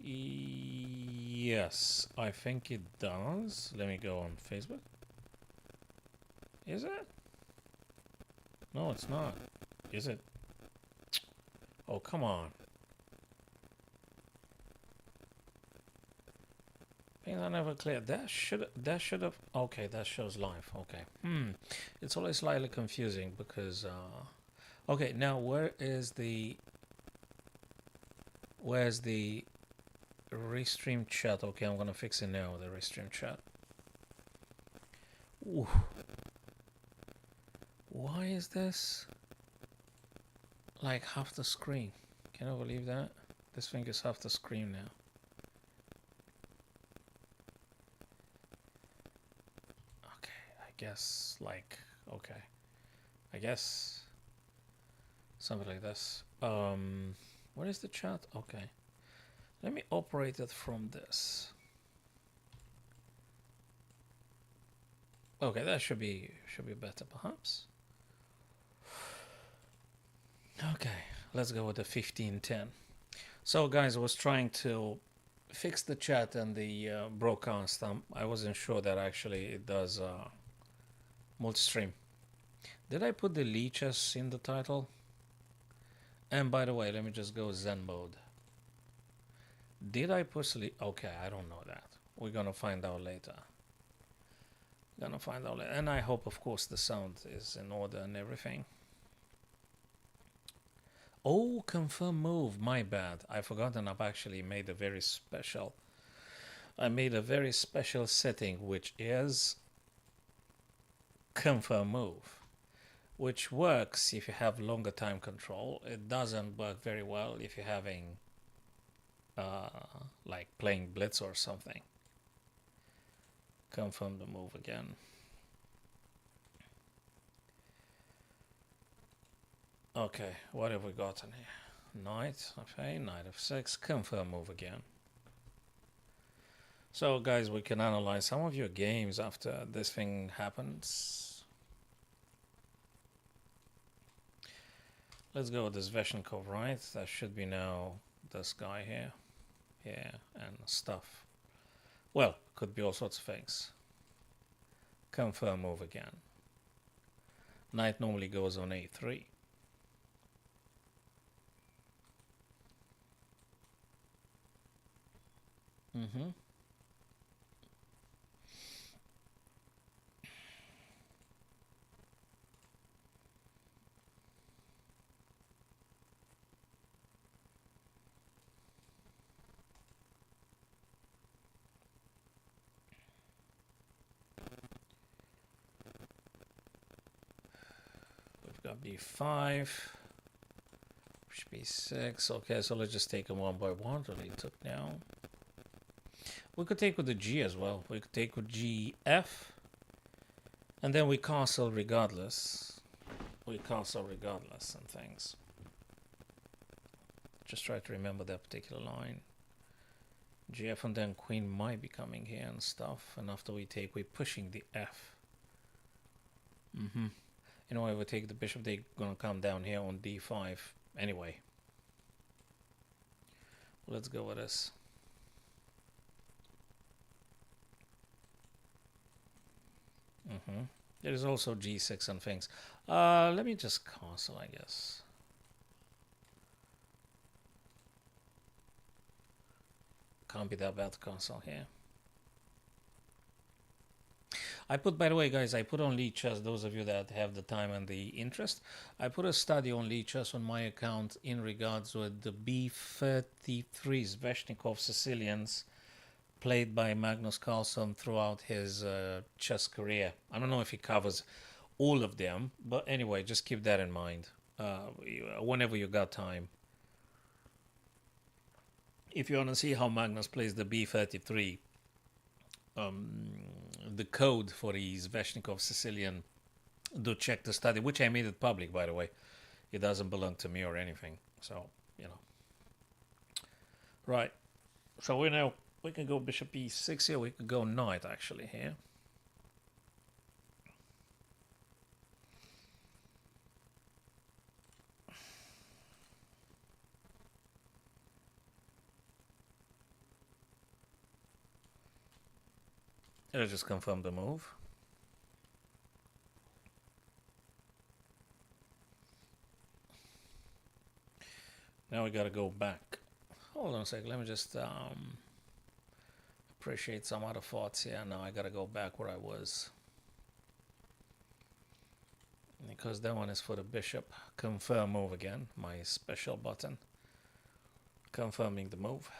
Yes, I think it does. Let me go on Facebook. Is it? No, it's not. Is it? Oh, come on. I never cleared. That should have. Okay, that shows live. Okay. It's always slightly confusing because. Okay, now where's the restream chat? Okay, I'm gonna fix it now. The restream chat. Ooh. Why is this like half the screen? Can I believe that? This thing is half the screen now. Okay, I guess like okay. I guess something like this. What is the chat? Okay. Let me operate it from this. Okay, that should be better perhaps. Okay, let's go with the 1510. So guys, I was trying to fix the chat and the broadcast. I wasn't sure that actually it does multi-stream. Did I put the leeches in the title? And by the way, let me just go Zen mode. Did I put okay, I don't know that. We're gonna find out later. And I hope, of course, the sound is in order and everything. Oh, confirm move. My bad. I forgot, and I've actually made a very special. I made a very special setting, which is confirm move, which works if you have longer time control. It doesn't work very well if you're having like playing blitz or something. Confirm the move again. Okay, what have we got in here? Knight, okay, knight f6, confirm move again. So guys, we can analyze some of your games after this thing happens. Let's go with this Sveshnikov, right? That should be now this guy here. Yeah, and stuff. Well, could be all sorts of things. Confirm move again. Knight normally goes on a3. Mm-hmm. We've got b5. b6. Okay, so let's just take them one by one. Really took now. We could take with the g as well. We could take with gf. And then we castle regardless. We castle regardless and things. Just try to remember that particular line. gf and then queen might be coming here and stuff. And after we take, we're pushing the f. You know, if we take the bishop, they're gonna come down here on d5 anyway. Let's go with this. There is also g6 and things. Let me just castle, I guess. Can't be that bad to castle here. I put, by the way, guys, I put on Lead Chess, those of you that have the time and the interest. I put a study on Lead Chess on my account in regards with the B33 Sveshnikov Sicilians played by Magnus Carlsen throughout his chess career. I don't know if he covers all of them, but anyway, just keep that in mind whenever you got time. If you want to see how Magnus plays the B33, the code for the Sveshnikov Sicilian, do check the study, which I made it public, by the way. It doesn't belong to me or anything, so you know. Right, so we can go bishop e6 here. We could go knight actually here. Let's just confirm the move. Now we gotta go back. Hold on a sec. Let me just appreciate some other thoughts here. Now I gotta go back where I was. Because that one is for the bishop. Confirm move again. My special button. Confirming the move.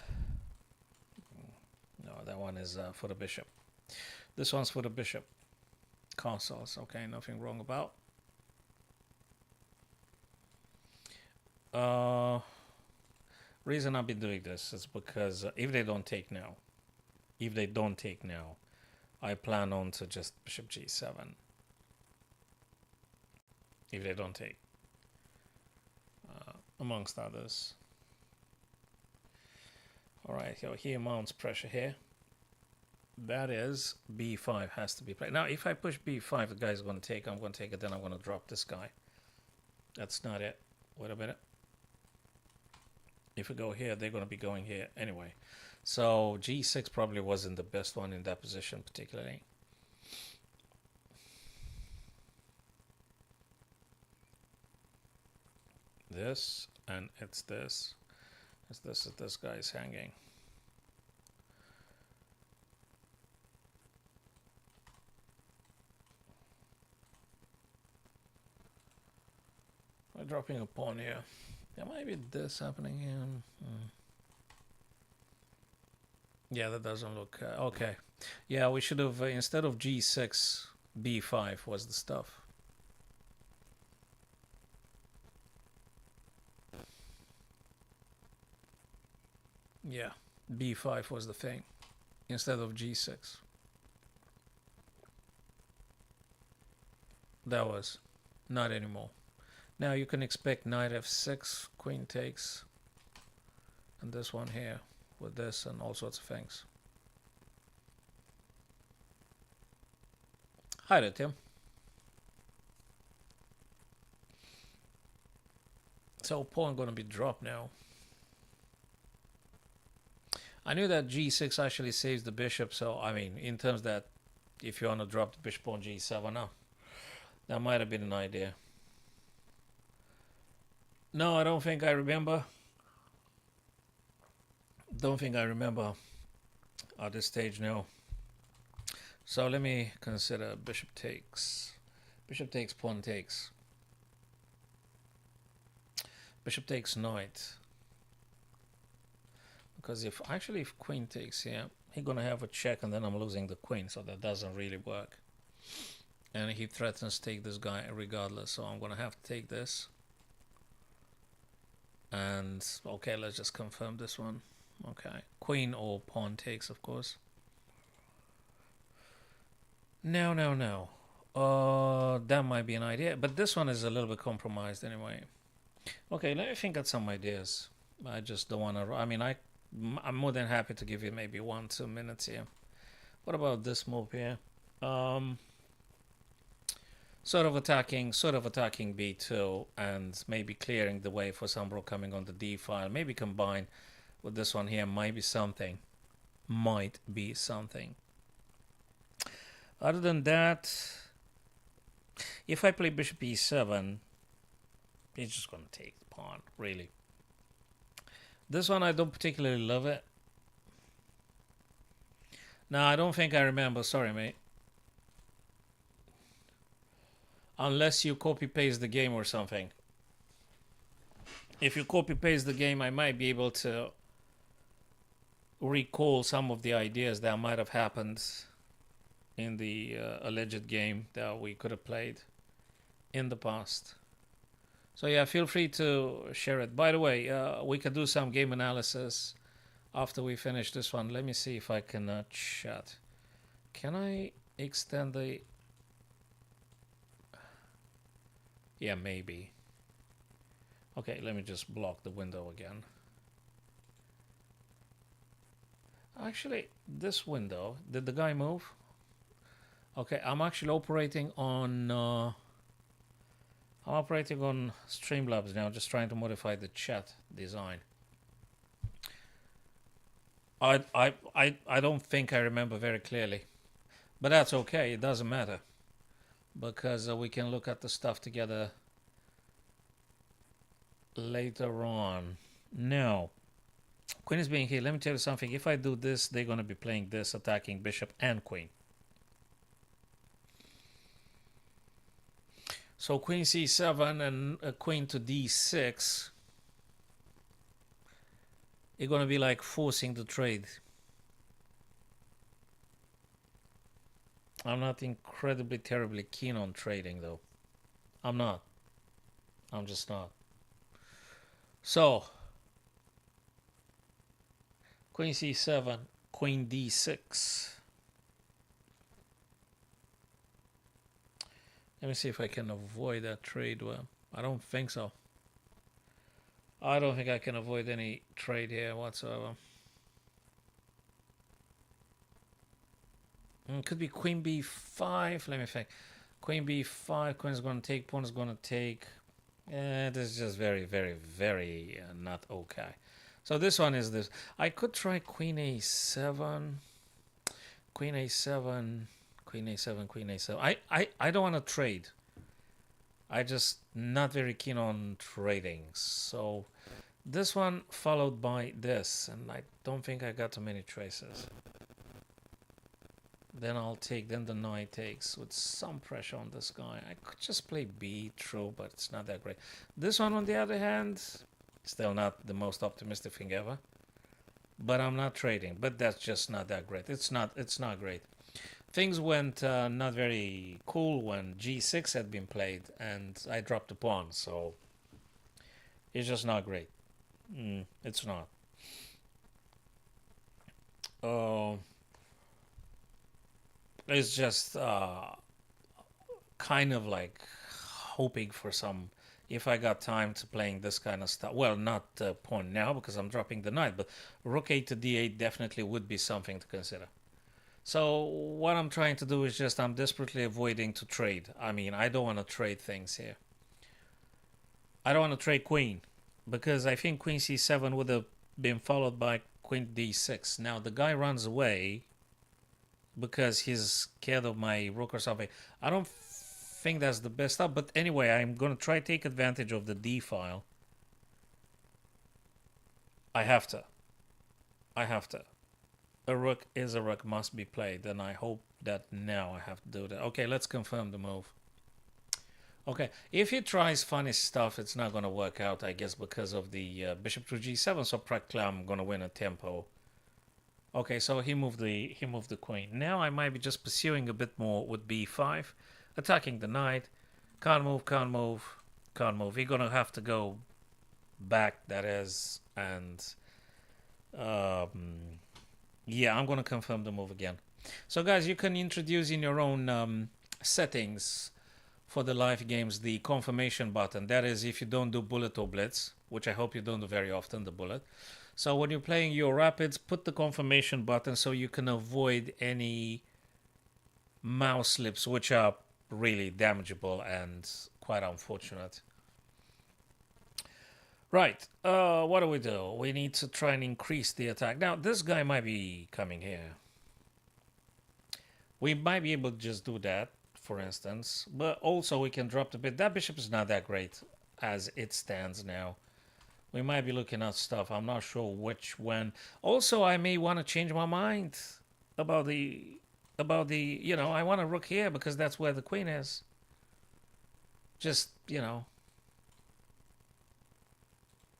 No, that one is for the bishop. This one's for the bishop. Castles. Okay, nothing wrong about. Reason I've been doing this is because if they don't take now, I plan on to just bishop g7. If they don't take, amongst others. All right, here mounts pressure here. That is b5 has to be played. Now, if I push b5, the guy's going to take. I'm going to take it, then I'm going to drop this guy. That's not it. Wait a minute. If we go here, they're going to be going here anyway. So g6 probably wasn't the best one in that position particularly. This, and it's this. It's this guy's hanging. We're dropping a pawn here. There might be this happening here. Yeah, that doesn't look okay. Yeah, we should have instead of g6, b5 was the stuff. Yeah, b5 was the thing instead of g6. That was not anymore. Now you can expect knight f6, queen takes, and this one here with this and all sorts of things. Hi there, Tim. So pawn going to be dropped now. I knew that g6 actually saves the bishop, so I mean, in terms that if you want to drop the bishop on g7 now, that might have been an idea. No, I don't think I remember. Don't think I remember at this stage, no. So let me consider bishop takes. Bishop takes, pawn takes. Bishop takes knight. Because if queen takes here, he's gonna have a check and then I'm losing the queen, so that doesn't really work. And he threatens to take this guy regardless, so I'm gonna have to take this. And okay, let's just confirm this one. Okay, queen or pawn takes, of course. No. That might be an idea, but this one is a little bit compromised anyway. Okay, let me think of some ideas. I just don't want to. I mean, I'm more than happy to give you maybe 1-2 minutes here. What about this move here? Sort of attacking b2 and maybe clearing the way for some rook coming on the d file. Maybe combine with this one here. Might be something. Other than that, if I play bishop e7, he's just going to take the pawn, really. This one, I don't particularly love it. No, I don't think I remember. Sorry, mate. Unless you copy-paste the game or something. If you copy-paste the game, I might be able to recall some of the ideas that might have happened in the alleged game that we could have played in the past. So yeah, feel free to share it. By the way, we could do some game analysis after we finish this one. Let me see if I can chat. Can I extend the... Yeah, maybe. Okay, let me just block the window again. Actually, this window, did the guy move? Okay, I'm actually operating on Streamlabs now, just trying to modify the chat design. I don't think I remember very clearly. But that's okay. It doesn't matter because we can look at the stuff together later on. Now, queen is being here. Let me tell you something. If I do this, they're going to be playing this, attacking bishop and queen. So queen c7 and queen to d6. You're going to be like forcing the trade. I'm not incredibly, terribly keen on trading, though. I'm not. I'm just not. So, queen c7, queen d6. Let me see if I can avoid that trade. Well, I don't think so. I don't think I can avoid any trade here whatsoever. Could be queen b5. Let me think. Queen b5. Queen is going to take. Pawn is going to take. This is just very, very, very not okay. So this one is this. I could try queen a7. Queen a7. Queen a7. Queen a7. I don't want to trade. I just not very keen on trading. So this one followed by this, and I don't think I got too many choices. Then I'll take, then the knight takes with some pressure on this guy. I could just play b, true, but it's not that great. This one, on the other hand, still not the most optimistic thing ever. But I'm not trading, but that's just not that great. It's not great. Things went not very cool when g6 had been played and I dropped the pawn, so it's just not great. It's not. It's just kind of like hoping for some, if I got time to playing this kind of stuff. Well, not pawn now because I'm dropping the knight, but rook 8 to d8 definitely would be something to consider. So what I'm trying to do is just I'm desperately avoiding to trade. I mean, I don't want to trade things here. I don't want to trade queen because I think queen c7 would have been followed by queen d6. Now the guy runs away because he's scared of my rook or something. I don't think that's the best stuff, but anyway, I'm going to try to take advantage of the d file. I have to. A rook is a rook, must be played, and I hope that now I have to do that. Okay, let's confirm the move. Okay, if he tries funny stuff, it's not going to work out, I guess, because of the bishop to g7, so practically I'm going to win a tempo. Okay, so he moved the queen. Now I might be just pursuing a bit more with b5, attacking the knight. Can't move. He's going to have to go back, that is, and yeah, I'm going to confirm the move again. So guys, you can introduce in your own settings for the live games the confirmation button. That is if you don't do bullet or blitz, which I hope you don't do very often, the bullet. So when you're playing your rapids, put the confirmation button so you can avoid any mouse slips, which are really damageable and quite unfortunate. Right, what do? We need to try and increase the attack. Now, this guy might be coming here. We might be able to just do that, for instance. But also we can drop the bit. That bishop is not that great as it stands now. We might be looking at stuff. I'm not sure which, when. Also, I may want to change my mind about the, you know, I want a rook here because that's where the queen is. Just, you know.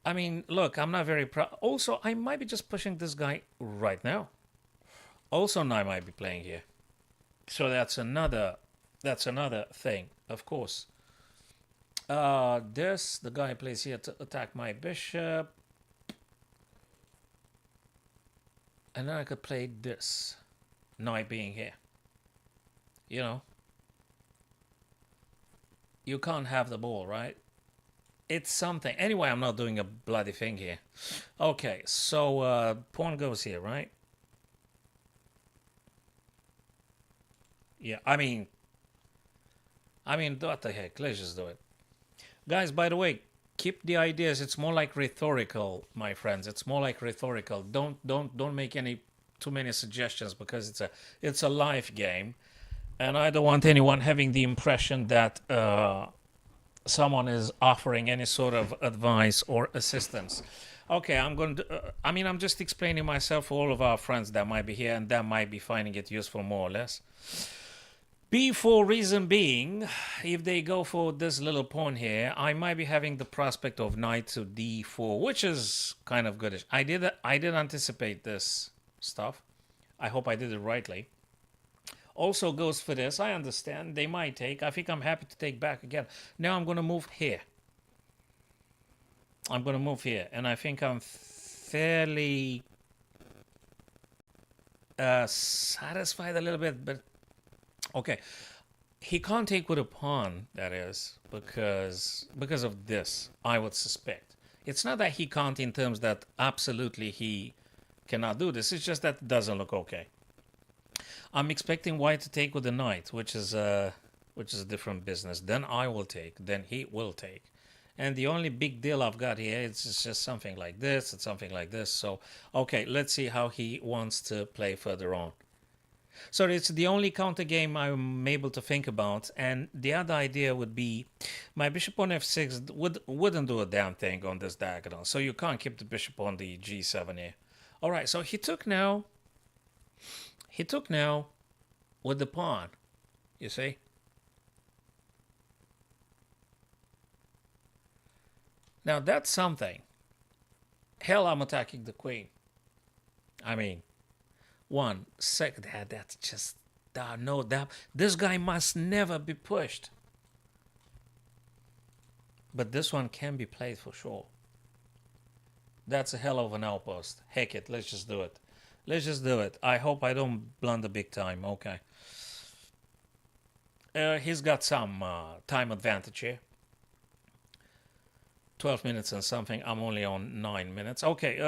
I mean, look, I'm not very proud. Also, I might be just pushing this guy right now. Also, I might be playing here. So that's another thing, of course. The guy plays here to attack my bishop. And then I could play this, knight being here. You know. You can't have the ball, right? It's something. Anyway, I'm not doing a bloody thing here. Okay, so pawn goes here, right? Yeah, I mean, what the heck? Let's just do it. Guys, by the way, keep the ideas. It's more like rhetorical, my friends. It's more like rhetorical. Don't make any too many suggestions because it's a live game, and I don't want anyone having the impression that someone is offering any sort of advice or assistance. Okay, I'm going to. I mean, I'm just explaining myself for all of our friends that might be here and that might be finding it useful more or less. B4 reason being, if they go for this little pawn here, I might be having the prospect of knight to d4, which is kind of goodish. I did anticipate this stuff. I hope I did it rightly. Also goes for this. I understand they might take. I think I'm happy to take back again. Now I'm going to move here. I'm going to move here, and I think I'm fairly satisfied a little bit, but okay. He can't take with a pawn, that is, because of this, I would suspect. It's not that he can't in terms that absolutely he cannot do this. It's just that it doesn't look okay. I'm expecting white to take with the knight, which is a different business. Then I will take. Then he will take. And the only big deal I've got here is just something like this and something like this. So, okay, let's see how he wants to play further on. So it's the only counter game I'm able to think about. And the other idea would be my bishop on f6 wouldn't do a damn thing on this diagonal. So you can't keep the bishop on the g7 here. All right, so he took now with the pawn, you see? Now that's something. Hell, I'm attacking the queen. I mean, one second, that's just no doubt. This guy must never be pushed. But this one can be played for sure. That's a hell of an outpost. Heck it, let's just do it. Let's just do it. I hope I don't blunder big time. Okay. He's got some time advantage here. 12 minutes and something. I'm only on 9 minutes. Okay,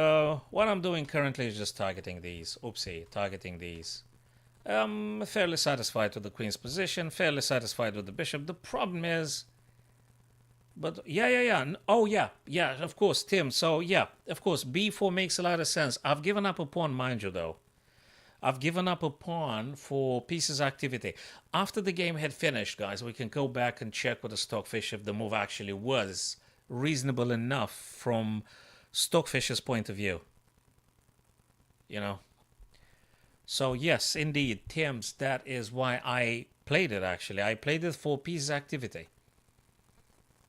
what I'm doing currently is just targeting these. Oopsie, targeting these. I'm fairly satisfied with the queen's position, fairly satisfied with the bishop. The problem is... But, yeah. Oh, yeah, of course, Tim. So, yeah, of course, b4 makes a lot of sense. I've given up a pawn, mind you, though. I've given up a pawn for pieces activity. After the game had finished, guys, we can go back and check with the Stockfish if the move actually was reasonable enough from Stockfish's point of view. You know? So, yes, indeed, Tim's, that is why I played it, actually. I played it for pieces activity.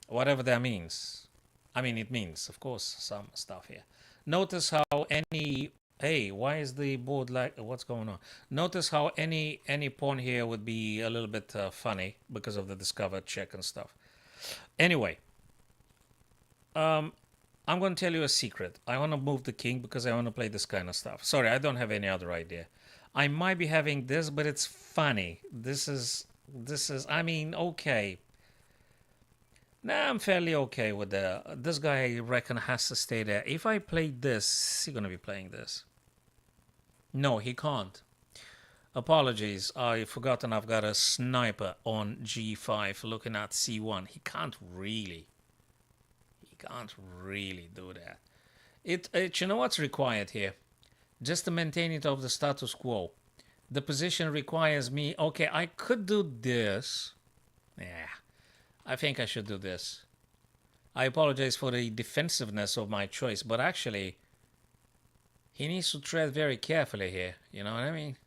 Whatever that means. I mean, it means, of course, some stuff here. Notice how any... Hey, why is the board like... What's going on? Notice how any pawn here would be a little bit funny because of the discovered check and stuff. Anyway. I'm going to tell you a secret. I want to move the king because I want to play this kind of stuff. Sorry, I don't have any other idea. I might be having this, but it's funny. This is... I mean, okay. Nah, I'm fairly okay with that. This guy, I reckon, has to stay there. If I play this, he's going to be playing this. No, he can't. Apologies, I've forgotten I've got a sniper on g5 looking at c1. He can't really do that. You know what's required here? Just to maintain it of the status quo. The position requires me... Okay, I could do this. Yeah. I think I should do this. I apologize for the defensiveness of my choice, but actually, he needs to tread very carefully here. You know what I mean?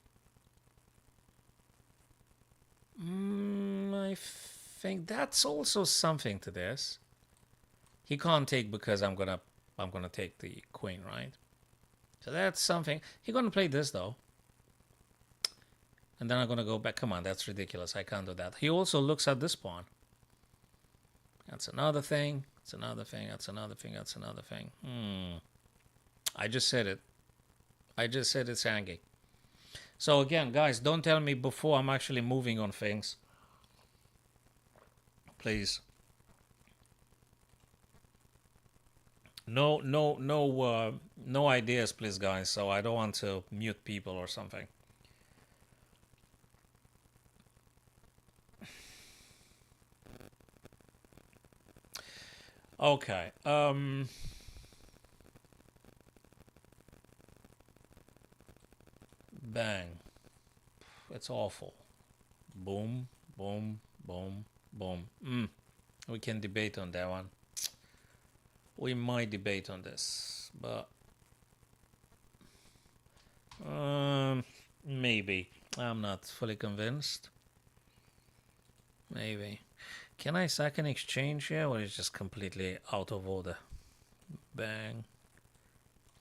I think that's also something to this. He can't take because I'm gonna take the queen, right? So that's something. He's gonna play this though. And then I'm gonna go back. Come on, that's ridiculous. I can't do that. He also looks at this pawn. That's another thing. That's another thing. That's another thing. That's another thing. I just said it. I just said it's hanging. So again, guys, don't tell me before I'm actually moving on things. Please. No ideas, please, guys. So I don't want to mute people or something. Okay. I, Bang. It's awful. Boom, boom, boom, boom. We can debate on that one. We might debate on this, but maybe. I'm not fully convinced. Maybe. Can I sack an exchange here, or is it just completely out of order? Bang.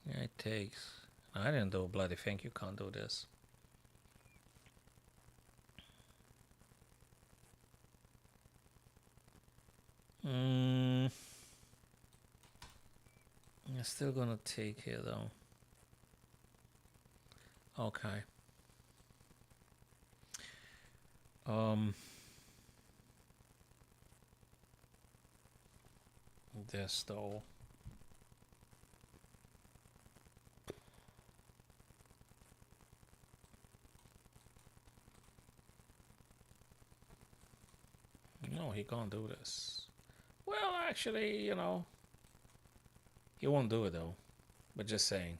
Yeah, it takes. I didn't do a bloody thing. You can't do this. I'm still gonna take here though. Okay. This though. No, he can't do this. Well, actually, he won't do it though. But just saying.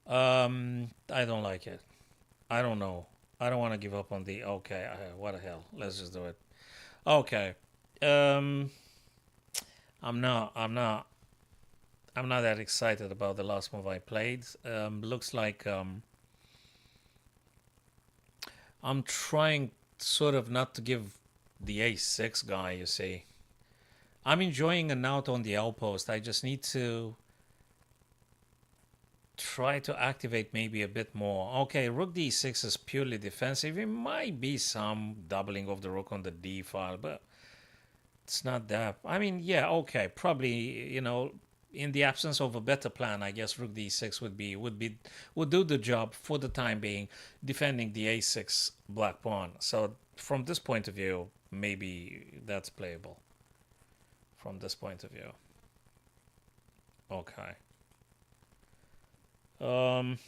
I don't like it. I don't know. I don't want to give up on the. Okay, what the hell? Let's just do it. Okay. Um, I'm not. I'm not. I'm not that excited about the last move I played. Looks like I'm trying sort of not to give the a6 guy. You see, I'm enjoying a out on the outpost. I just need to try to activate maybe a bit more. Okay, rook d6 is purely defensive. It might be some doubling of the rook on the d file, but it's not that. I mean, yeah, okay, probably, in the absence of a better plan, I guess rook d6 would do the job for the time being, defending the a6 black pawn. So from this point of view, maybe that's playable. From this point of view, okay. Um,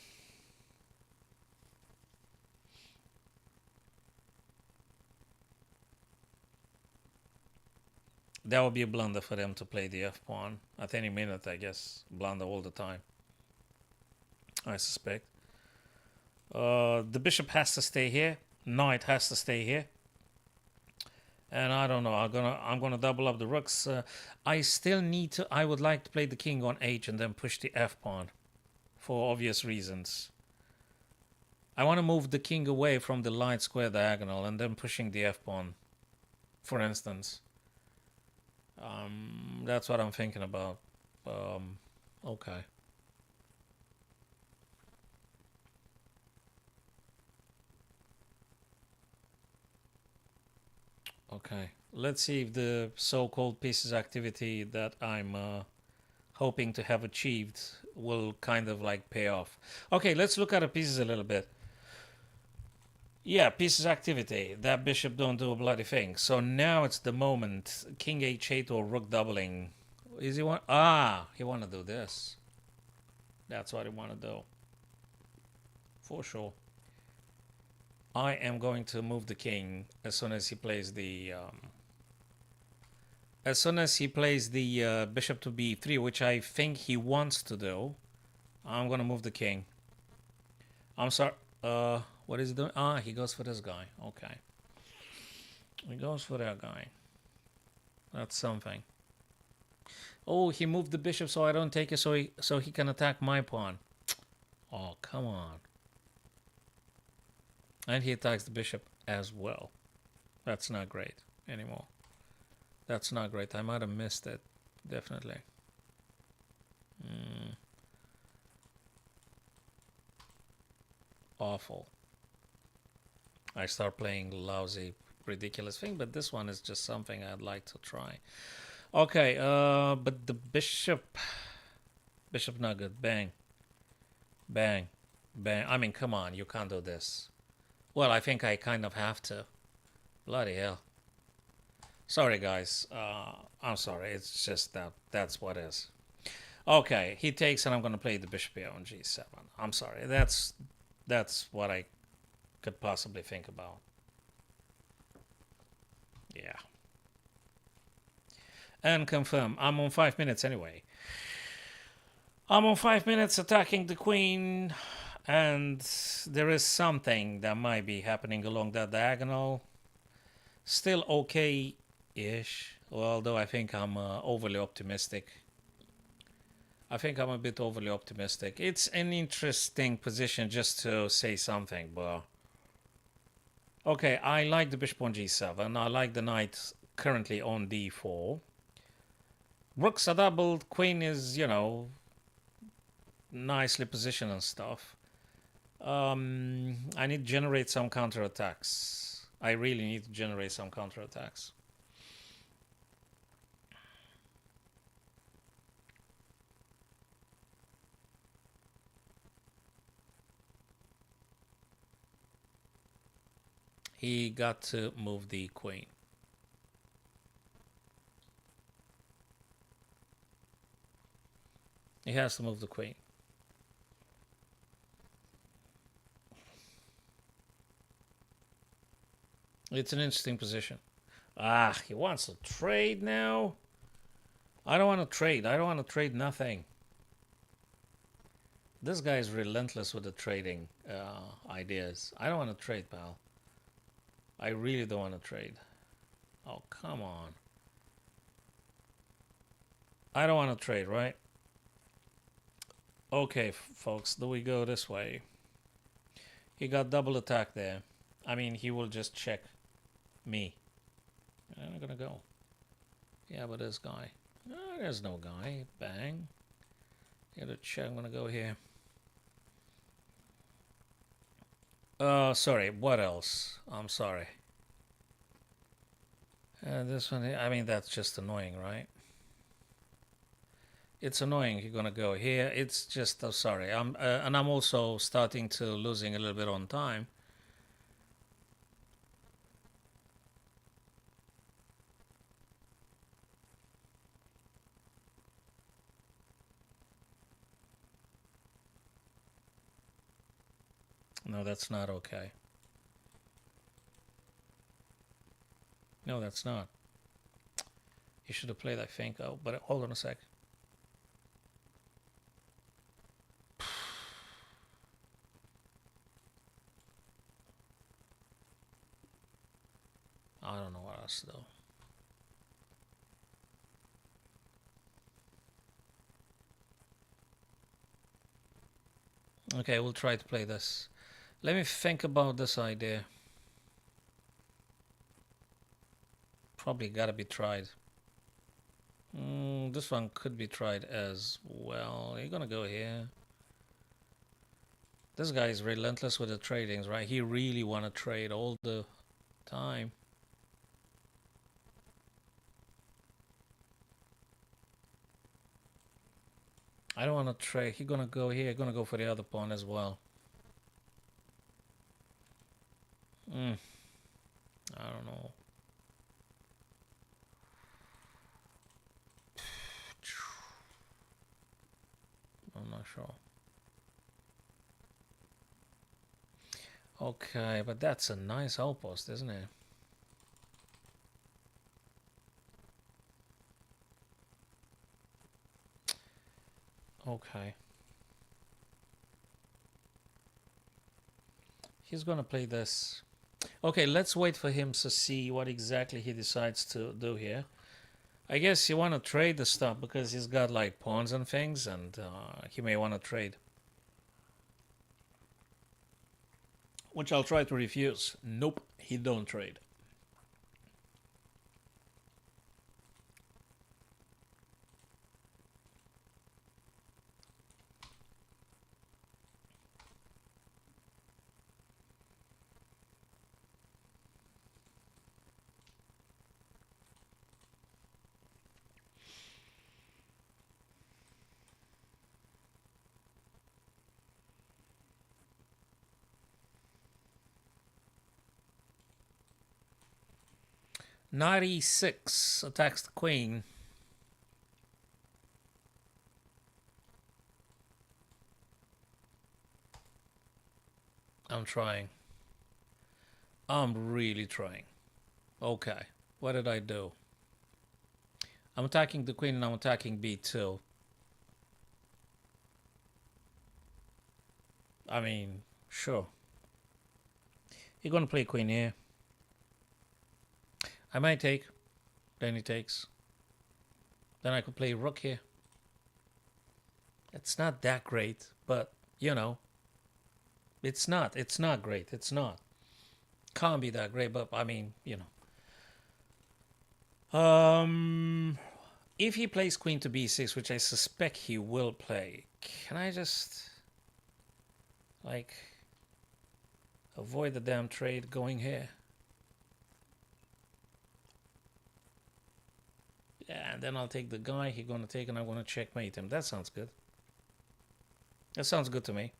that would be a blunder for them to play the f pawn at any minute. I guess blunder all the time. I suspect. The bishop has to stay here. Knight has to stay here. And I don't know. I'm gonna double up the rooks. I still need to. I would like to play the king on h and then push the f pawn, for obvious reasons. I want to move the king away from the light square diagonal and then pushing the f pawn, for instance. That's what I'm thinking about. Okay. Okay. Let's see if the so-called pieces activity that I'm hoping to have achieved will kind of like pay off. Okay, let's look at the pieces a little bit. Yeah, pieces activity. That bishop don't do a bloody thing. So now it's the moment. King h8 or rook doubling. Is he want? He want to do this. That's what he want to do. For sure. I am going to move the king as soon as he plays the bishop to b3, which I think he wants to do. I'm gonna move the king. I'm sorry. What is he doing? He goes for this guy. Okay. He goes for that guy. That's something. Oh, he moved the bishop so I don't take it, so he can attack my pawn. Oh, come on. And he attacks the bishop as well. That's not great anymore. That's not great. I might have missed it. Definitely. Awful. I start playing lousy, ridiculous thing, but this one is just something I'd like to try. Okay, but the bishop not good. Bang. Bang. Bang. I mean, come on, you can't do this. Well, I think I kind of have to. Bloody hell. Sorry, guys. I'm sorry. It's just that's what is. Okay, he takes, and I'm going to play the bishop here on g7. I'm sorry. That's what I could possibly think about. Yeah. and confirm. I'm on 5 minutes anyway. I'm on 5 minutes attacking the queen, and there is something that might be happening along that diagonal. Still okay-ish, although I think I'm overly optimistic. I think I'm a bit overly optimistic. It's an interesting position just to say something, but okay, I like the bishop on g7. I like the knight currently on d4. Rooks are doubled. Queen is, nicely positioned and stuff. I need to generate some counterattacks. I really need to generate some counterattacks. He got to move the queen. He has to move the queen. It's an interesting position. Ah, he wants to trade now. I don't want to trade. I don't want to trade nothing. This guy is relentless with the trading ideas. I don't want to trade, pal. I really don't want to trade. Oh, come on. I don't want to trade, right? Okay, folks, do we go this way? He got double attack there. I mean, he will just check me. I'm not gonna go. Yeah, but this guy. There's no guy. Bang. Get a check. I'm gonna go here. Sorry. What else? I'm sorry. This one. I mean, that's just annoying, right? It's annoying. You're gonna go here. It's just. Oh, sorry. And I'm also starting to losing a little bit on time. No, that's not okay. No, that's not. You should have played, I think. Oh, but hold on a sec. I don't know what else though. Okay, we'll try to play this. Let me think about this idea. Probably gotta be tried. This one could be tried as well. You're gonna go here. This guy is relentless with the tradings, right? He really wanna trade all the time. I don't wanna trade. He's gonna go here. Gonna go for the other pawn as well. I don't know. I'm not sure. Okay, but that's a nice outpost, isn't it? Okay. He's gonna play this. Okay, let's wait for him to see what exactly he decides to do here. I guess you want to trade the stuff because he's got like pawns and things, and he may want to trade. Which I'll try to refuse. Nope, he don't trade. Knight e6 attacks the queen. I'm trying. I'm really trying. Okay, what did I do? I'm attacking the queen and I'm attacking b2. I mean, sure. You're gonna play queen here. I might take. Then he takes. Then I could play rook here. It's not that great, but you know, it's not. It's not great. It's not. Can't be that great, but I mean, you know. If he plays queen to b6, which I suspect he will play, can I just like avoid the damn trade going here? Yeah, and then I'll take the guy he's gonna take, and I'm gonna checkmate him. That sounds good. That sounds good to me.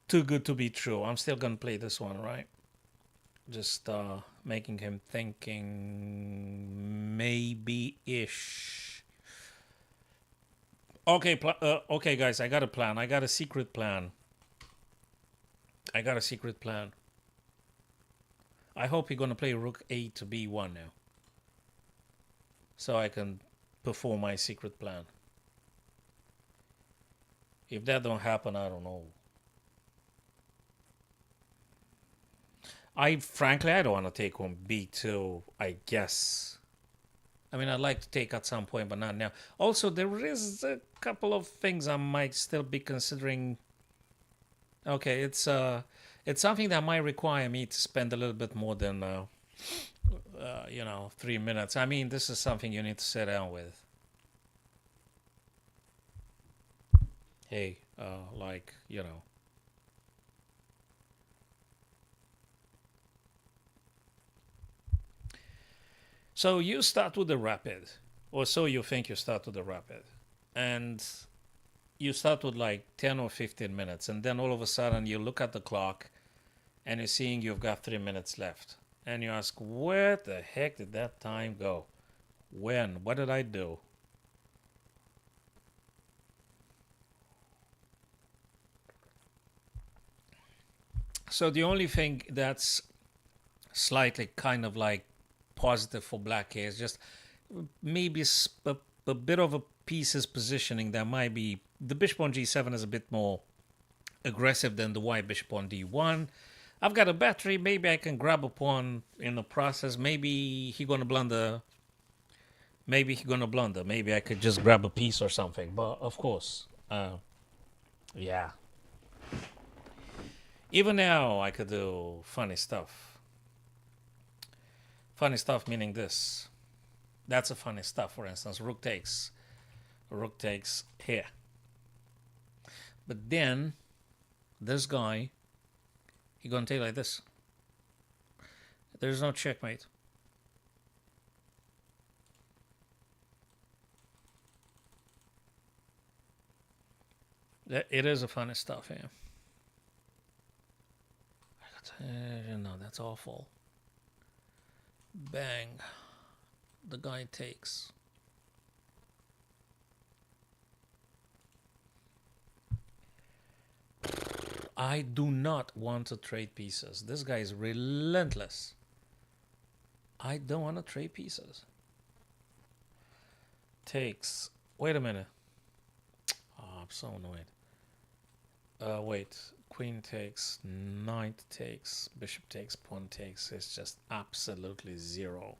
Too good to be true. I'm still gonna play this one, right? Just making him thinking maybe-ish. Okay, okay, guys, I got a plan. I got a secret plan. I got a secret plan. I hope you're gonna play rook a to b1 now, so I can perform my secret plan. If that don't happen, I don't know. Frankly, I don't want to take on b2, I guess. I mean, I'd like to take at some point, but not now. Also, there is a couple of things I might still be considering. Okay, it's something that might require me to spend a little bit more than, 3 minutes. I mean, this is something you need to sit down with. Hey, like, you know. So you start with the rapid, or so you think you start with the rapid, and you start with like 10 or 15 minutes, and then all of a sudden you look at the clock and you're seeing you've got 3 minutes left, and you ask, where the heck did that time go? When? What did I do? So the only thing that's slightly kind of like positive for black here is just maybe a bit of a piece's positioning that might be, the bishop on g7 is a bit more aggressive than the white bishop on d1. I've got a battery, maybe I can grab a pawn in the process. Maybe he gonna blunder. Maybe I could just grab a piece or something. But of course, yeah. Even now I could do funny stuff. Funny stuff meaning this. That's a funny stuff, for instance. Rook takes here. But then this guy, he gonna take like this. There's no checkmate. It is a funny stuff here. No, that's awful. Bang. The guy takes. I do not want to trade pieces. This guy is relentless. I don't want to trade pieces. Takes. Wait a minute. Oh, I'm so annoyed. Wait. Queen takes, knight takes, bishop takes, pawn takes. It's just absolutely zero.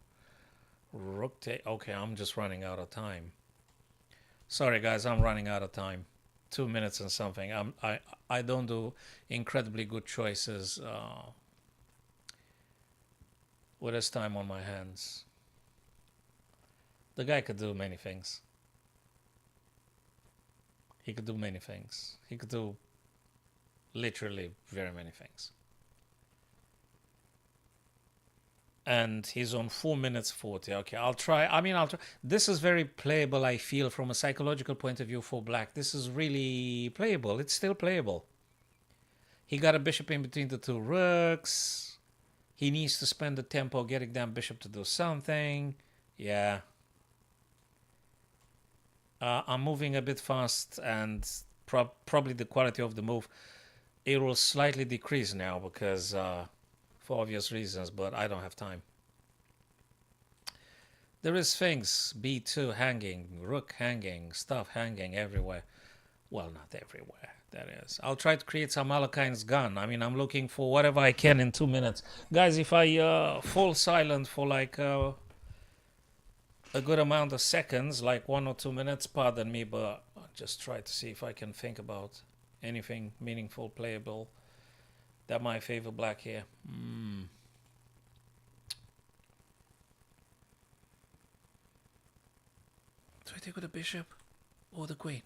Rook take. Okay, I'm just running out of time. Sorry, guys, I'm running out of time. 2 minutes and something. I don't do incredibly good choices with this time on my hands. The guy could do many things. He could do many things. He could do literally very many things. And he's on 4 minutes 40. Okay, I'll try. I'll try. This is very playable, I feel, from a psychological point of view for black. This is really playable. It's still playable. He got a bishop in between the two rooks. He needs to spend the tempo getting that bishop to do something. Yeah. I'm moving a bit fast, and probably the quality of the move, it will slightly decrease now because for obvious reasons, but I don't have time. There is things, b2 hanging, rook hanging, stuff hanging everywhere. Well, not everywhere, that is. I'll try to create some Alakine's gun. I mean, I'm looking for whatever I can in 2 minutes. Guys, if I fall silent for like a good amount of seconds, like 1 or 2 minutes, pardon me, but I'll just try to see if I can think about anything meaningful, playable that might favor black here. Do I take with the bishop or the queen?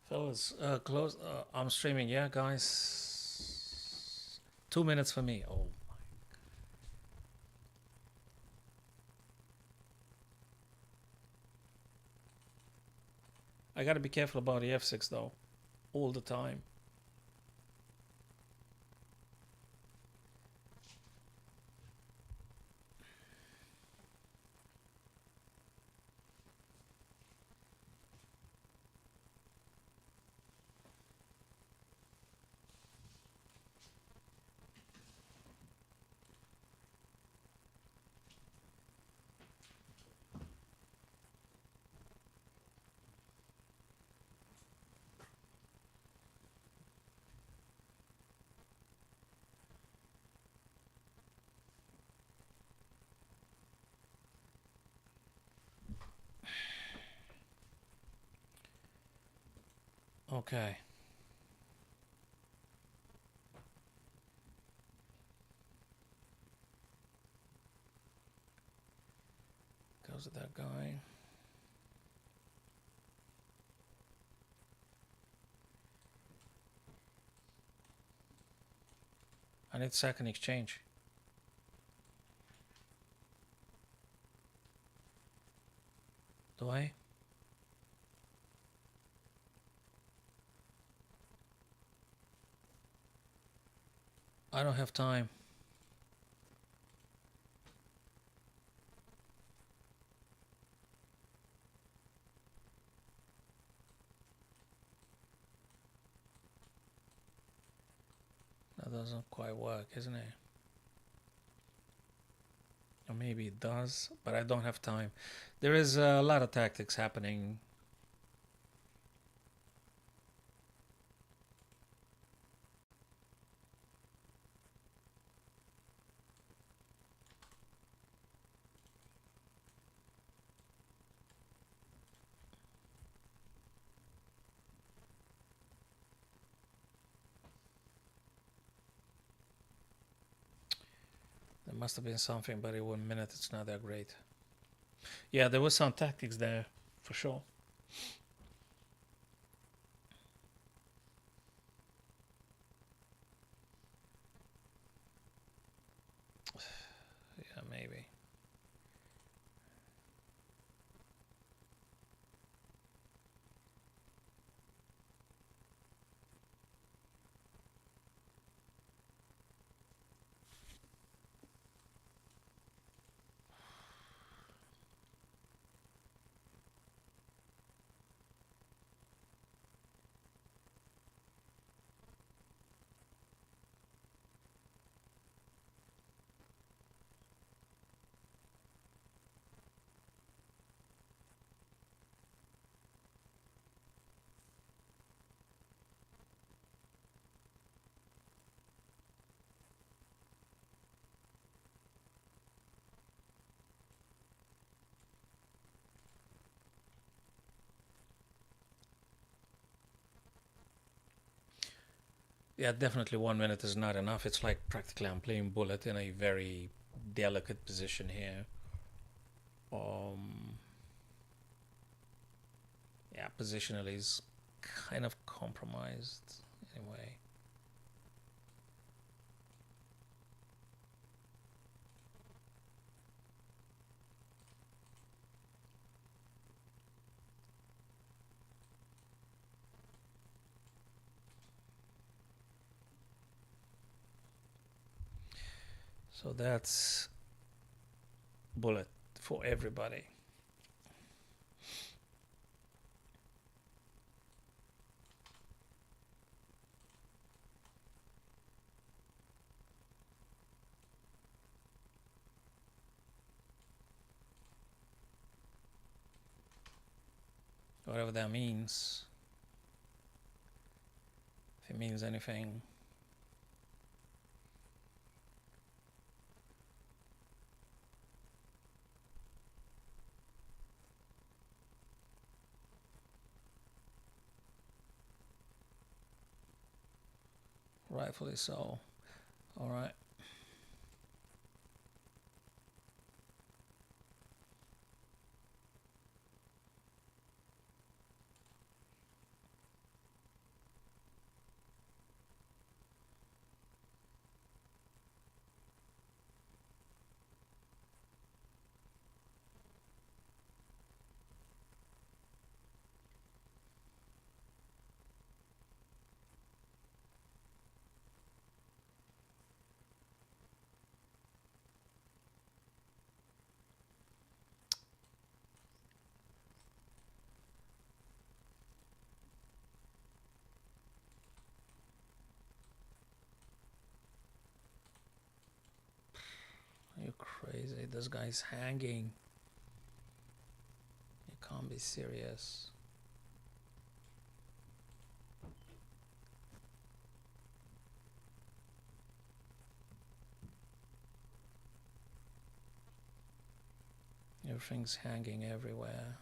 Fellas, close. I'm streaming, yeah, guys. 2 minutes for me. Oh, I gotta be careful about the f6 though, all the time. Okay. Goes to that guy. I need second exchange. Do I? I don't have time. That doesn't quite work, isn't it? Or maybe it does, but I don't have time. There is a lot of tactics happening. There must have been something, but in 1 minute it's not that great. Yeah, there was some tactics there, for sure. Yeah, maybe. Yeah, definitely 1 minute is not enough. It's like practically I'm playing bullet in a very delicate position here. Um, yeah, positionally is kind of compromised anyway. So that's bullet for everybody. Whatever that means. If it means anything. Rightfully so. All right. Are you crazy? This guy's hanging. You can't be serious. Everything's hanging everywhere.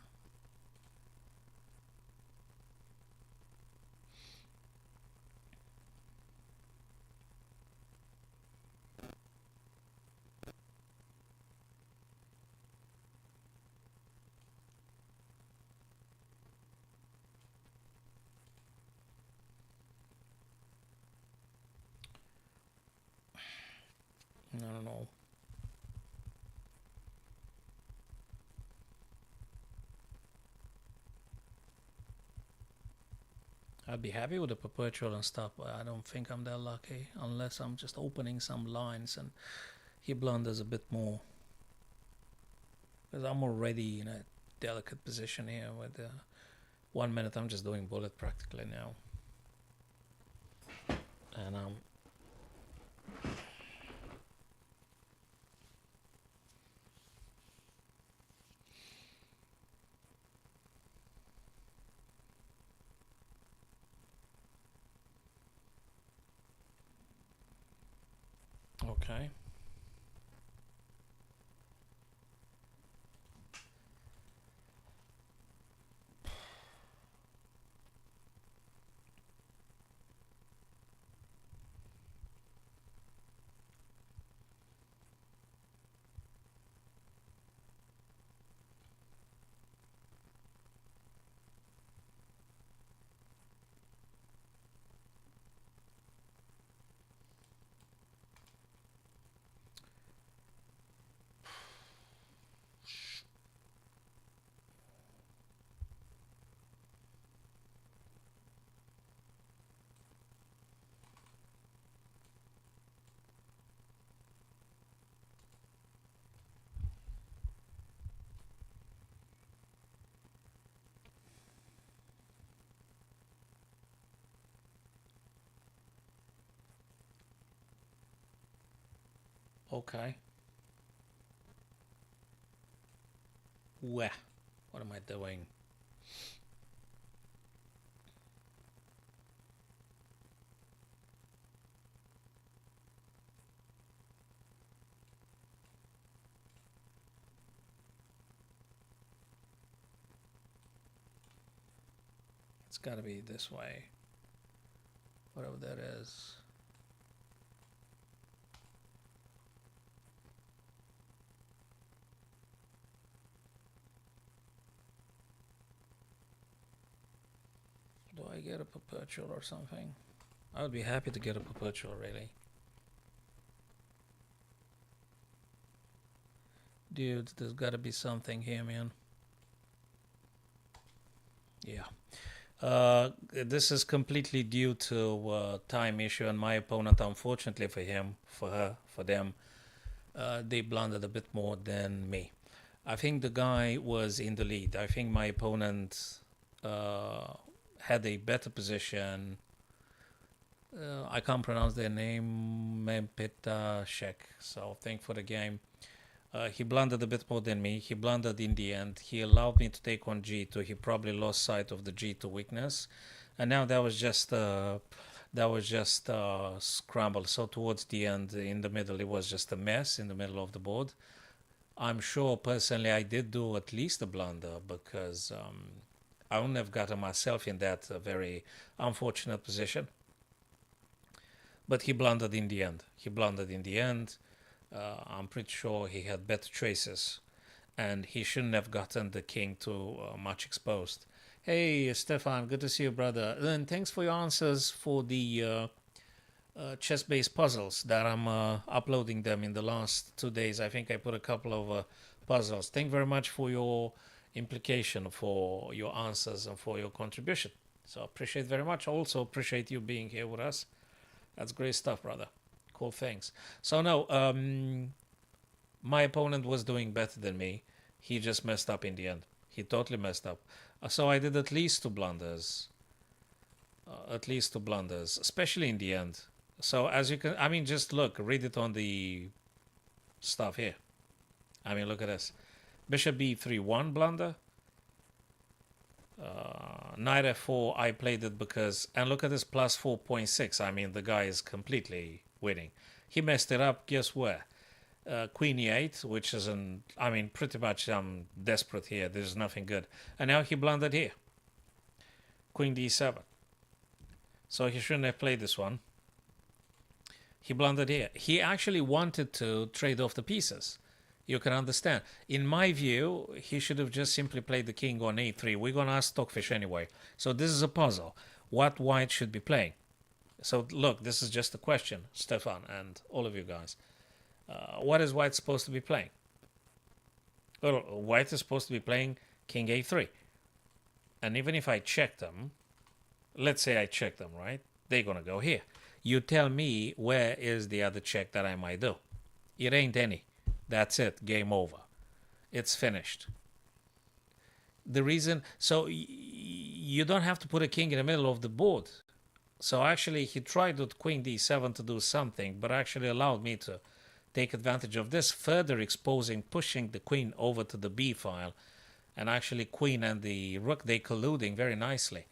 I don't know. I'd be happy with the perpetual and stuff, but I don't think I'm that lucky unless I'm just opening some lines and he blunders a bit more. Because I'm already in a delicate position here with 1 minute I'm just doing bullet practically now. And okay. Okay. Wah. What am I doing? It's gotta be this way. Whatever that is. Do I get a perpetual or something? I would be happy to get a perpetual, really. Dude, there's gotta be something here, man. Yeah. This is completely due to time issue, and my opponent, unfortunately for him, for her, for them, they blundered a bit more than me. I think the guy was in the lead. I think my opponent uh, had a better position. I can't pronounce their name, Mempetashek. So thank for the game. He blundered a bit more than me. He blundered in the end. He allowed me to take on G2. He probably lost sight of the G2 weakness, and now that was just scramble. So towards the end, in the middle, it was just a mess in the middle of the board. I'm sure personally I did do at least a blunder because I wouldn't have gotten myself in that very unfortunate position. But he blundered in the end. He blundered in the end. I'm pretty sure he had better choices, and he shouldn't have gotten the king too much exposed. Hey, Stefan, good to see you, brother. And thanks for your answers for the chess-based puzzles that I'm uploading them in the last 2 days. I think I put a couple of puzzles. Thank you very much for your implication, for your answers, and for your contribution. So appreciate very much. Also appreciate you being here with us. That's great stuff, brother. Cool, thanks. So no, my opponent was doing better than me. He just messed up in the end. He totally messed up. So I did at least two blunders. Especially in the end. So as you can, I mean, just look, read it on the stuff here. I mean, look at this. Bishop b3, one blunder. Knight f4, I played it because, and look at this, plus 4.6. I mean, the guy is completely winning. He messed it up, guess where? Queen e8, which is I mean, pretty much I'm desperate here. There's nothing good. And now he blundered here. Queen d7. So he shouldn't have played this one. He blundered here. He actually wanted to trade off the pieces. You can understand. In my view, he should have just simply played the king on a3. We're going to ask Stockfish anyway. So this is a puzzle. What white should be playing? So look, this is just a question, Stefan and all of you guys. What is white supposed to be playing? Well, white is supposed to be playing king a3. And even if I check them, let's say I check them, right? They're going to go here. You tell me where is the other check that I might do. It ain't any. That's it. Game over. It's finished. The reason, so you don't have to put a king in the middle of the board. So actually he tried with queen d7 to do something, but actually allowed me to take advantage of this, further exposing, pushing the queen over to the b file. And actually queen and the rook, they colluding very nicely.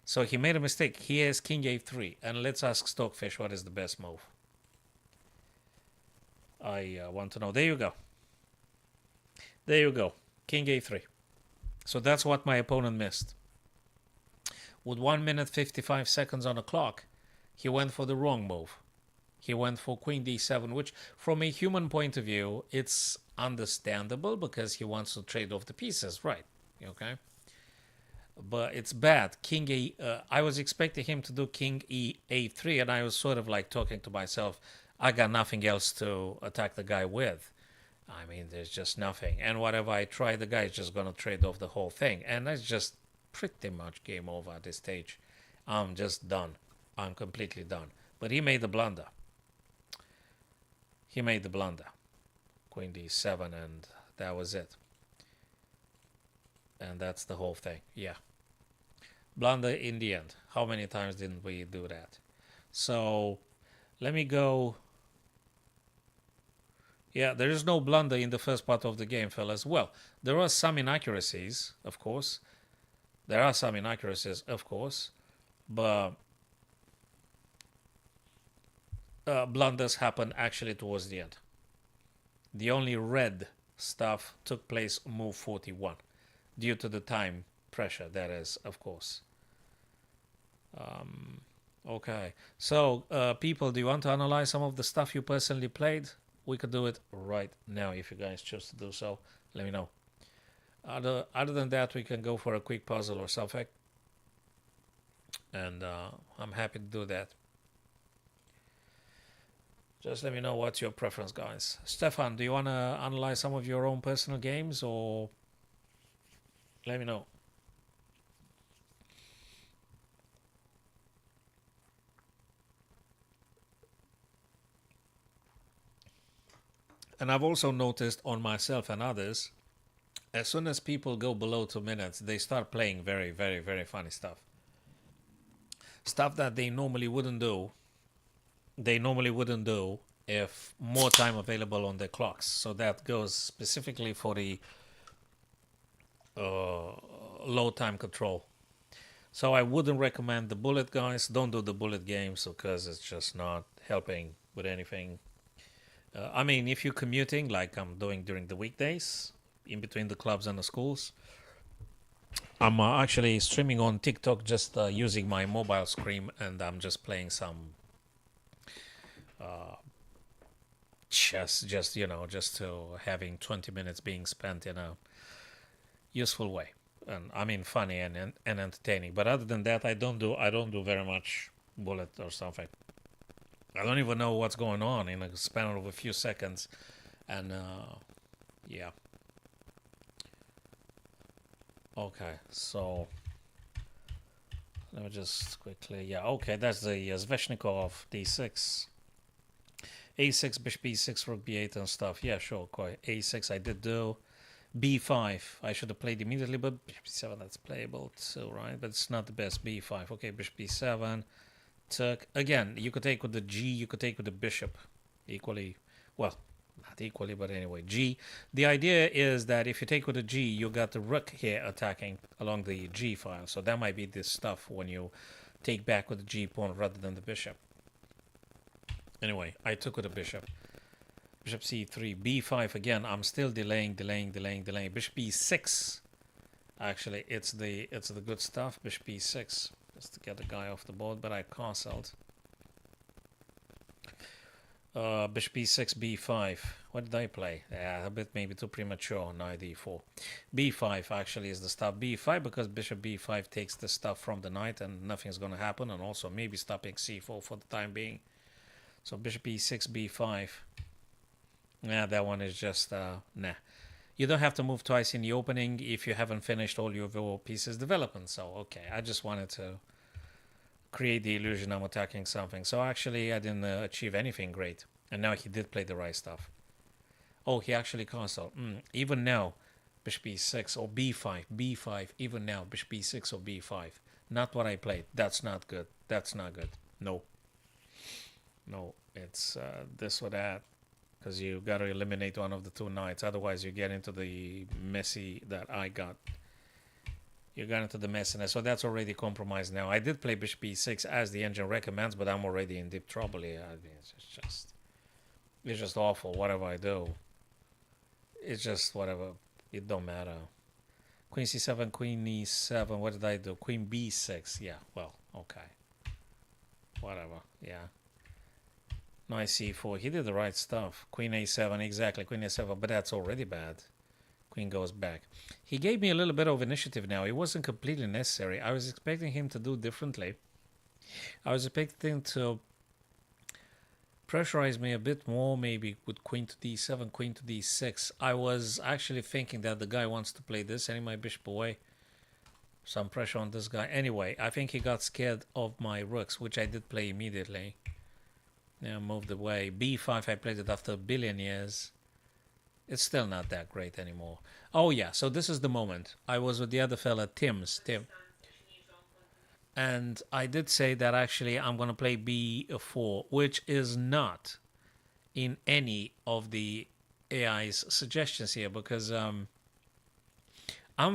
So he made a mistake. He has king a3. And let's ask Stockfish what is the best move. I want to know. There you go. There you go. King a3. So that's what my opponent missed. With 1 minute 55 seconds on the clock, he went for the wrong move. He went for queen d7, which from a human point of view, it's understandable because he wants to trade off the pieces, right? Okay. But it's bad. I was expecting him to do king a3, and I was sort of like talking to myself, I got nothing else to attack the guy with. I mean, there's just nothing. And whatever I try, the guy is just going to trade off the whole thing. And that's just pretty much game over at this stage. I'm just done. I'm completely done. But he made the blunder. He made the blunder. Queen d7, and that was it. And that's the whole thing. Yeah. Blunder in the end. How many times didn't we do that? So let me go. Yeah, there is no blunder in the first part of the game, fellas. Well, there are some inaccuracies, of course. But blunders happen actually towards the end. The only red stuff took place move 41, due to the time pressure, that is, of course. Okay, so people, do you want to analyze some of the stuff you personally played? We could do it right now if you guys choose to do so. Let me know. Other than that, we can go for a quick puzzle or something. And I'm happy to do that. Just let me know what's your preference, guys. Stefan, do you want to analyze some of your own personal games, or let me know? And I've also noticed on myself and others, as soon as people go below 2 minutes, they start playing very, very, very funny stuff. Stuff that they normally wouldn't do. They normally wouldn't do if more time available on their clocks. So that goes specifically for the uh, low time control. So I wouldn't recommend the bullet, guys. Don't do the bullet games because it's just not helping with anything. I mean, if you're commuting like I'm doing during the weekdays, in between the clubs and the schools, I'm actually streaming on TikTok just using my mobile screen, and I'm just playing some uh, chess, just to having 20 minutes being spent in a useful way, and I mean funny and entertaining. But other than that, I don't do very much bullet or something. I don't even know what's going on in a span of a few seconds, and yeah. Okay, so let me just quickly. Yeah, okay, that's the Sveshnikov d6, a6, bishop b6, rook b8, and stuff. Yeah, sure, quite. A6 I did do. B5 I should have played immediately, but bishop b7 that's playable too, right? But it's not the best. B5. Okay, bishop b7. Took again. You could take with the G. You could take with the bishop. Equally, well, not equally, but anyway, G. The idea is that if you take with a G, you got the rook here attacking along the G file. So that might be this stuff when you take back with the G pawn rather than the bishop. Anyway, I took with the bishop. Bishop c3, b5 again. I'm still delaying. Bishop b6. Actually, it's the good stuff. Bishop b6, just to get the guy off the board, but I castled. Bishop b6, b5. What did I play? Yeah, a bit maybe too premature. Knight d4. b5 actually is the stuff. b5 because bishop b5 takes the stuff from the knight and nothing's going to happen, and also maybe stopping c4 for the time being. So bishop e6, b5. Yeah, that one is just, nah. You don't have to move twice in the opening if you haven't finished all your pieces development. So, okay, I just wanted to create the illusion I'm attacking something. So actually, I didn't achieve anything great. And now he did play the right stuff. Oh, he actually castled. Even now, bishop e6 or b5, b5, even now, bishop e6 or b5. Not what I played. That's not good. That's not good. No. No, it's this or that. Because you got to eliminate one of the two knights. Otherwise, you get into the messy that I got. You got into the messiness. So that's already compromised now. I did play bishop e6 as the engine recommends, but I'm already in deep trouble here. I mean, it's just awful. Whatever I do, it's just whatever. It don't matter. Queen c7, queen e7. What did I do? Queen b6. Yeah, well, okay. Whatever, yeah. Knight c4. He did the right stuff. Queen a7, exactly. Queen a7, but that's already bad. Queen goes back. He gave me a little bit of initiative now. It wasn't completely necessary. I was expecting him to do differently. I was expecting to pressurize me a bit more, maybe with queen to d7, queen to d6. I was actually thinking that the guy wants to play this, sending my bishop away. Some pressure on this guy. Anyway, I think he got scared of my rooks, which I did play immediately. Yeah, moved away. b5, I played it after a billion years. It's still not that great anymore. Oh yeah, so this is the moment. I was with the other fella, Tim. And I did say that actually I'm going to play b4, which is not in any of the AI's suggestions here, because I'm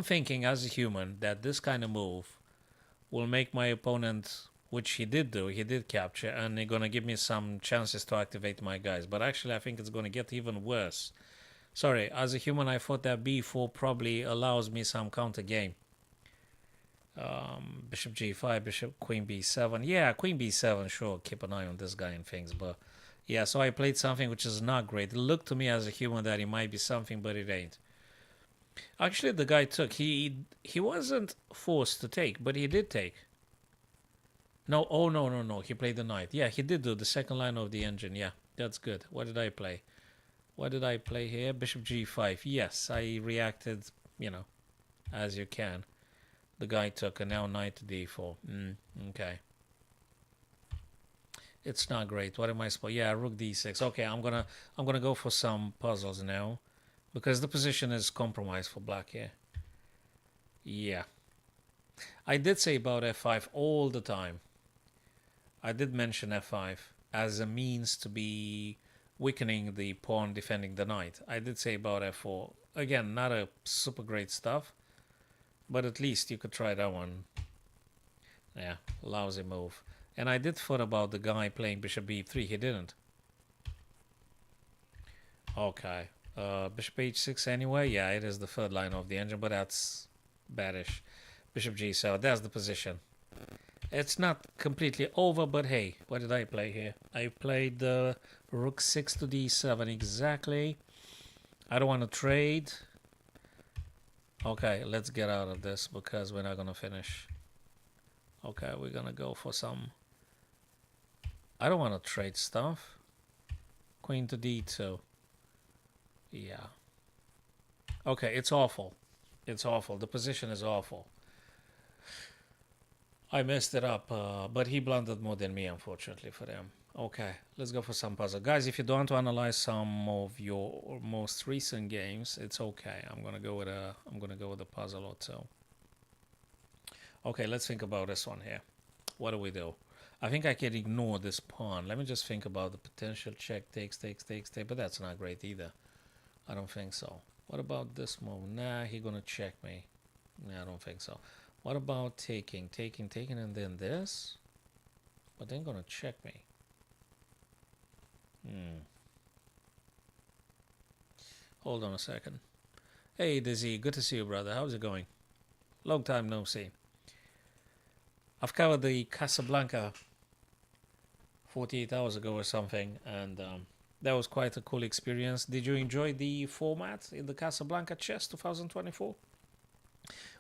thinking as a human that this kind of move will make my opponent, which he did do, he did capture, and they're going to give me some chances to activate my guys. But actually, I think it's going to get even worse. Sorry, as a human, I thought that b4 probably allows me some counter game. Bishop g5, bishop, queen b7. Yeah, queen b7, sure, keep an eye on this guy and things. But yeah, so I played something which is not great. It looked to me as a human that it might be something, but it ain't. Actually, the guy took. He wasn't forced to take, but he did take. No, oh no. He played the knight. Yeah, he did do the second line of the engine. Yeah, that's good. What did I play? What did I play here? Bishop g5. Yes, I reacted, as you can. The guy took, and now knight to d4. Okay. It's not great. What am I supposed? Yeah, rook d6. Okay, I'm gonna go for some puzzles now, because the position is compromised for black here. Yeah, I did say about f5 all the time. I did mention f5 as a means to be weakening the pawn defending the knight. I did say about f4. Again, not a super great stuff, but at least you could try that one. Yeah, lousy move. And I did thought about the guy playing bishop b3. He didn't. Okay. Bishop h6 anyway. Yeah, it is the third line of the engine, but that's baddish. Bishop g7. That's the position. It's not completely over, but hey, what did I play here? I played rook 6 to d7 exactly. I don't want to trade. Okay, let's get out of this because we're not going to finish. Okay, we're going to go for some... I don't want to trade stuff. Queen to d2. Yeah. Okay, it's awful. It's awful. The position is awful. I messed it up, but he blundered more than me, unfortunately for them. Okay, let's go for some puzzle. Guys, if you don't want to analyze some of your most recent games, it's okay. I'm gonna go with a puzzle or two. Okay, let's think about this one here. What do we do? I think I can ignore this pawn. Let me just think about the potential check, takes, but that's not great either. I don't think so. What about this move? Nah, he's gonna check me. Nah, I don't think so. What about taking, and then this? But then gonna check me. Hold on a second. Hey, Dizzy, good to see you, brother. How's it going? Long time no see. I've covered the Casablanca 48 hours ago or something, and that was quite a cool experience. Did you enjoy the format in the Casablanca Chess 2024?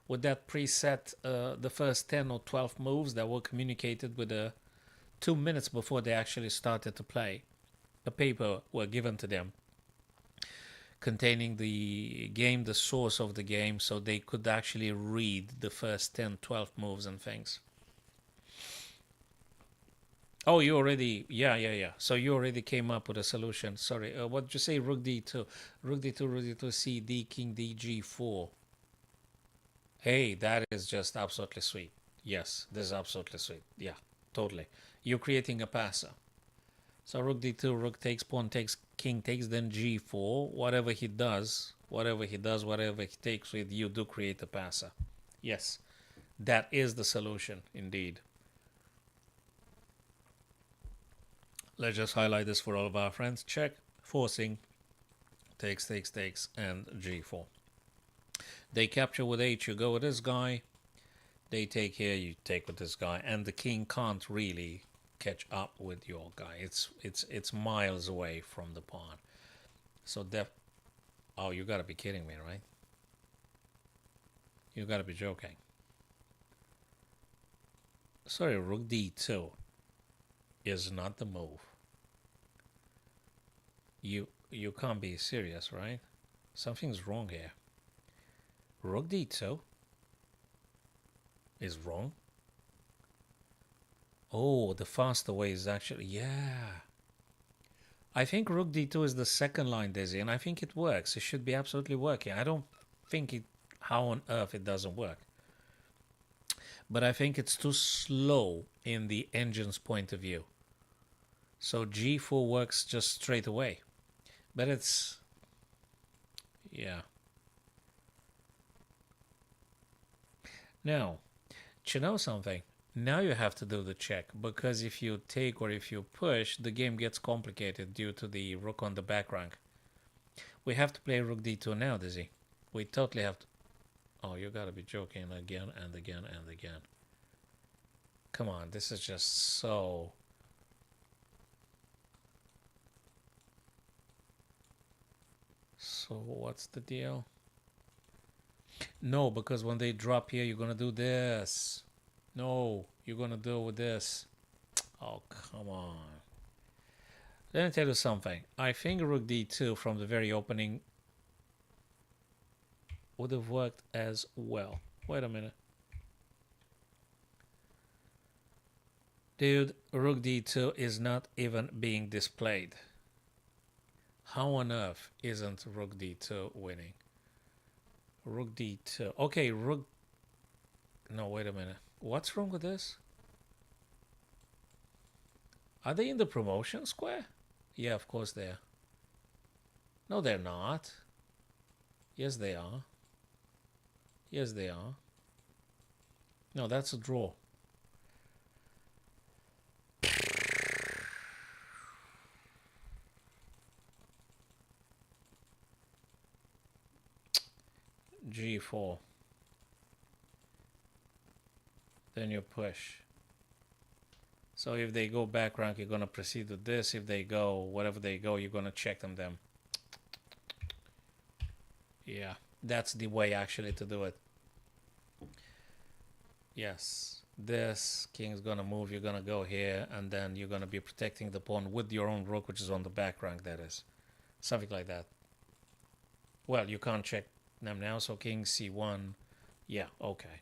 With that preset, the first 10 or 12 moves that were communicated with 2 minutes before they actually started to play. A paper were given to them containing the game, the source of the game, so they could actually read the first 10, 12 moves and things. Oh, you already, yeah. So you already came up with a solution. Sorry, what did you say? Rook d2, rook d2, c d, king d, g4. Hey, that is just absolutely sweet. Yes, this is absolutely sweet. Yeah, totally. You're creating a passer. So rook d2, rook takes, pawn takes, king takes, then g4. Whatever he takes with, you do create a passer. Yes, that is the solution, indeed. Let's just highlight this for all of our friends. Check, forcing, takes, and g4. They capture with h, you go with this guy. They take here, you take with this guy, and the king can't really catch up with your guy. It's miles away from the pawn. So oh, you gotta be kidding me, right? You gotta be joking. Sorry, rook d2 is not the move. You can't be serious, right? Something's wrong here. Rook d2 is wrong. Oh, the faster way is actually, yeah. I think rook d2 is the second line, Dizzy, and I think it works. It should be absolutely working. I don't think how on earth it doesn't work. But I think it's too slow in the engine's point of view. So g4 works just straight away. But it's, yeah. Now, do you know something? Now you have to do the check, because if you take or if you push, the game gets complicated due to the rook on the back rank. We have to play rook d2 now, Dizzy. We totally have to. Oh, you gotta be joking again and again and again. Come on, this is just so... So what's the deal? No, because when they drop here, you're gonna do this. No, you're gonna do with this. Oh, come on. Let me tell you something. I think rook d2 from the very opening would have worked as well. Wait a minute. Dude, rook d2 is not even being displayed. How on earth isn't rook d2 winning? Rook d2. Okay, rook... No, wait a minute. What's wrong with this? Are they in the promotion square? Yeah, of course they are. No, they're not. Yes, they are. Yes, they are. No, that's a draw. G4. Then you push. So if they go back rank, you're going to proceed with this. If they go, whatever they go, you're going to check them. Yeah, that's the way actually to do it. Yes. This king's going to move. You're going to go here. And then you're going to be protecting the pawn with your own rook, which is on the back rank, that is. Something like that. Well, you can't check them now. So king c1. Yeah, okay.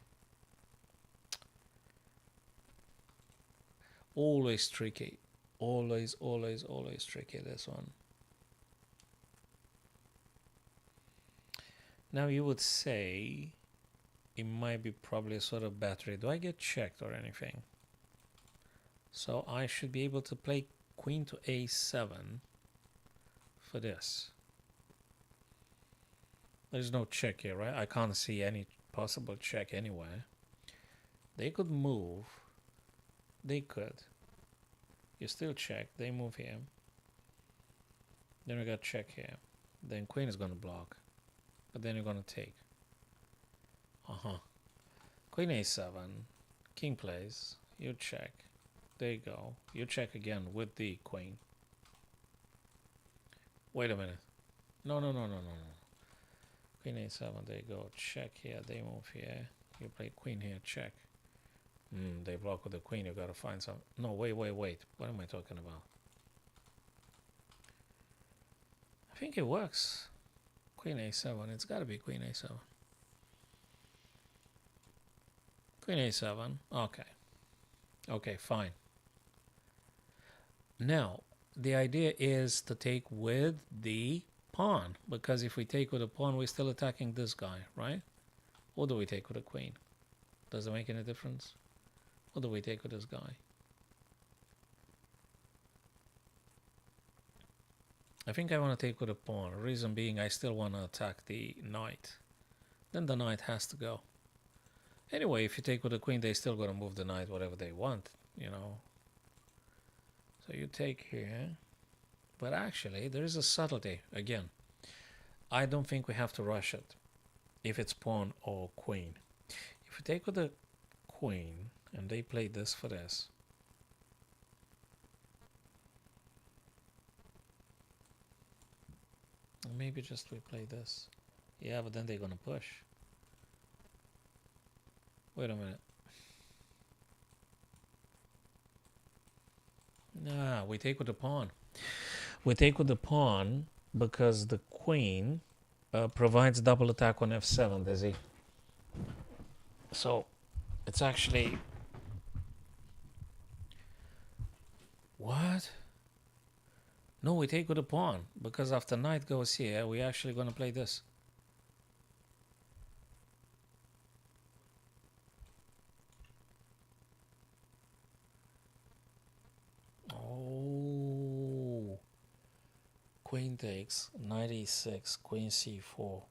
Always tricky. Always tricky, this one. Now you would say it might be probably a sort of battery. Do I get checked or anything? So I should be able to play queen to a7 for this. There's no check here, right? I can't see any possible check anywhere. They could move. They could. You still check. They move here. Then we got check here. Then queen is going to block. But then you're going to take. Queen a7. King plays. You check. There you go. You check again with the queen. Wait a minute. No. Queen a7. There you go. Check here. They move here. You play queen here. Check. They block with the queen. You got to find some. No, wait. What am I talking about? I think it works. Queen a7. It's got to be queen a7. Queen a7. Okay, fine. Now, the idea is to take with the pawn. Because if we take with a pawn, we're still attacking this guy, right? Or do we take with a queen? Does it make any difference? Or do we take with this guy? I think I want to take with a pawn. Reason being, I still want to attack the knight. Then the knight has to go. Anyway, if you take with the queen, they still going to move the knight whatever they want, you know. So you take here. But actually, there is a subtlety. Again, I don't think we have to rush it. If it's pawn or queen. If you take with the queen, and they play this for this. Maybe just we play this. Yeah, but then they're going to push. Wait a minute. Nah, we take with the pawn. We take with the pawn because the queen provides double attack on f7, does he? So, it's actually... What? No, we take with the pawn because after knight goes here, we're actually going to play this. Oh, queen takes, knight e6, queen c4,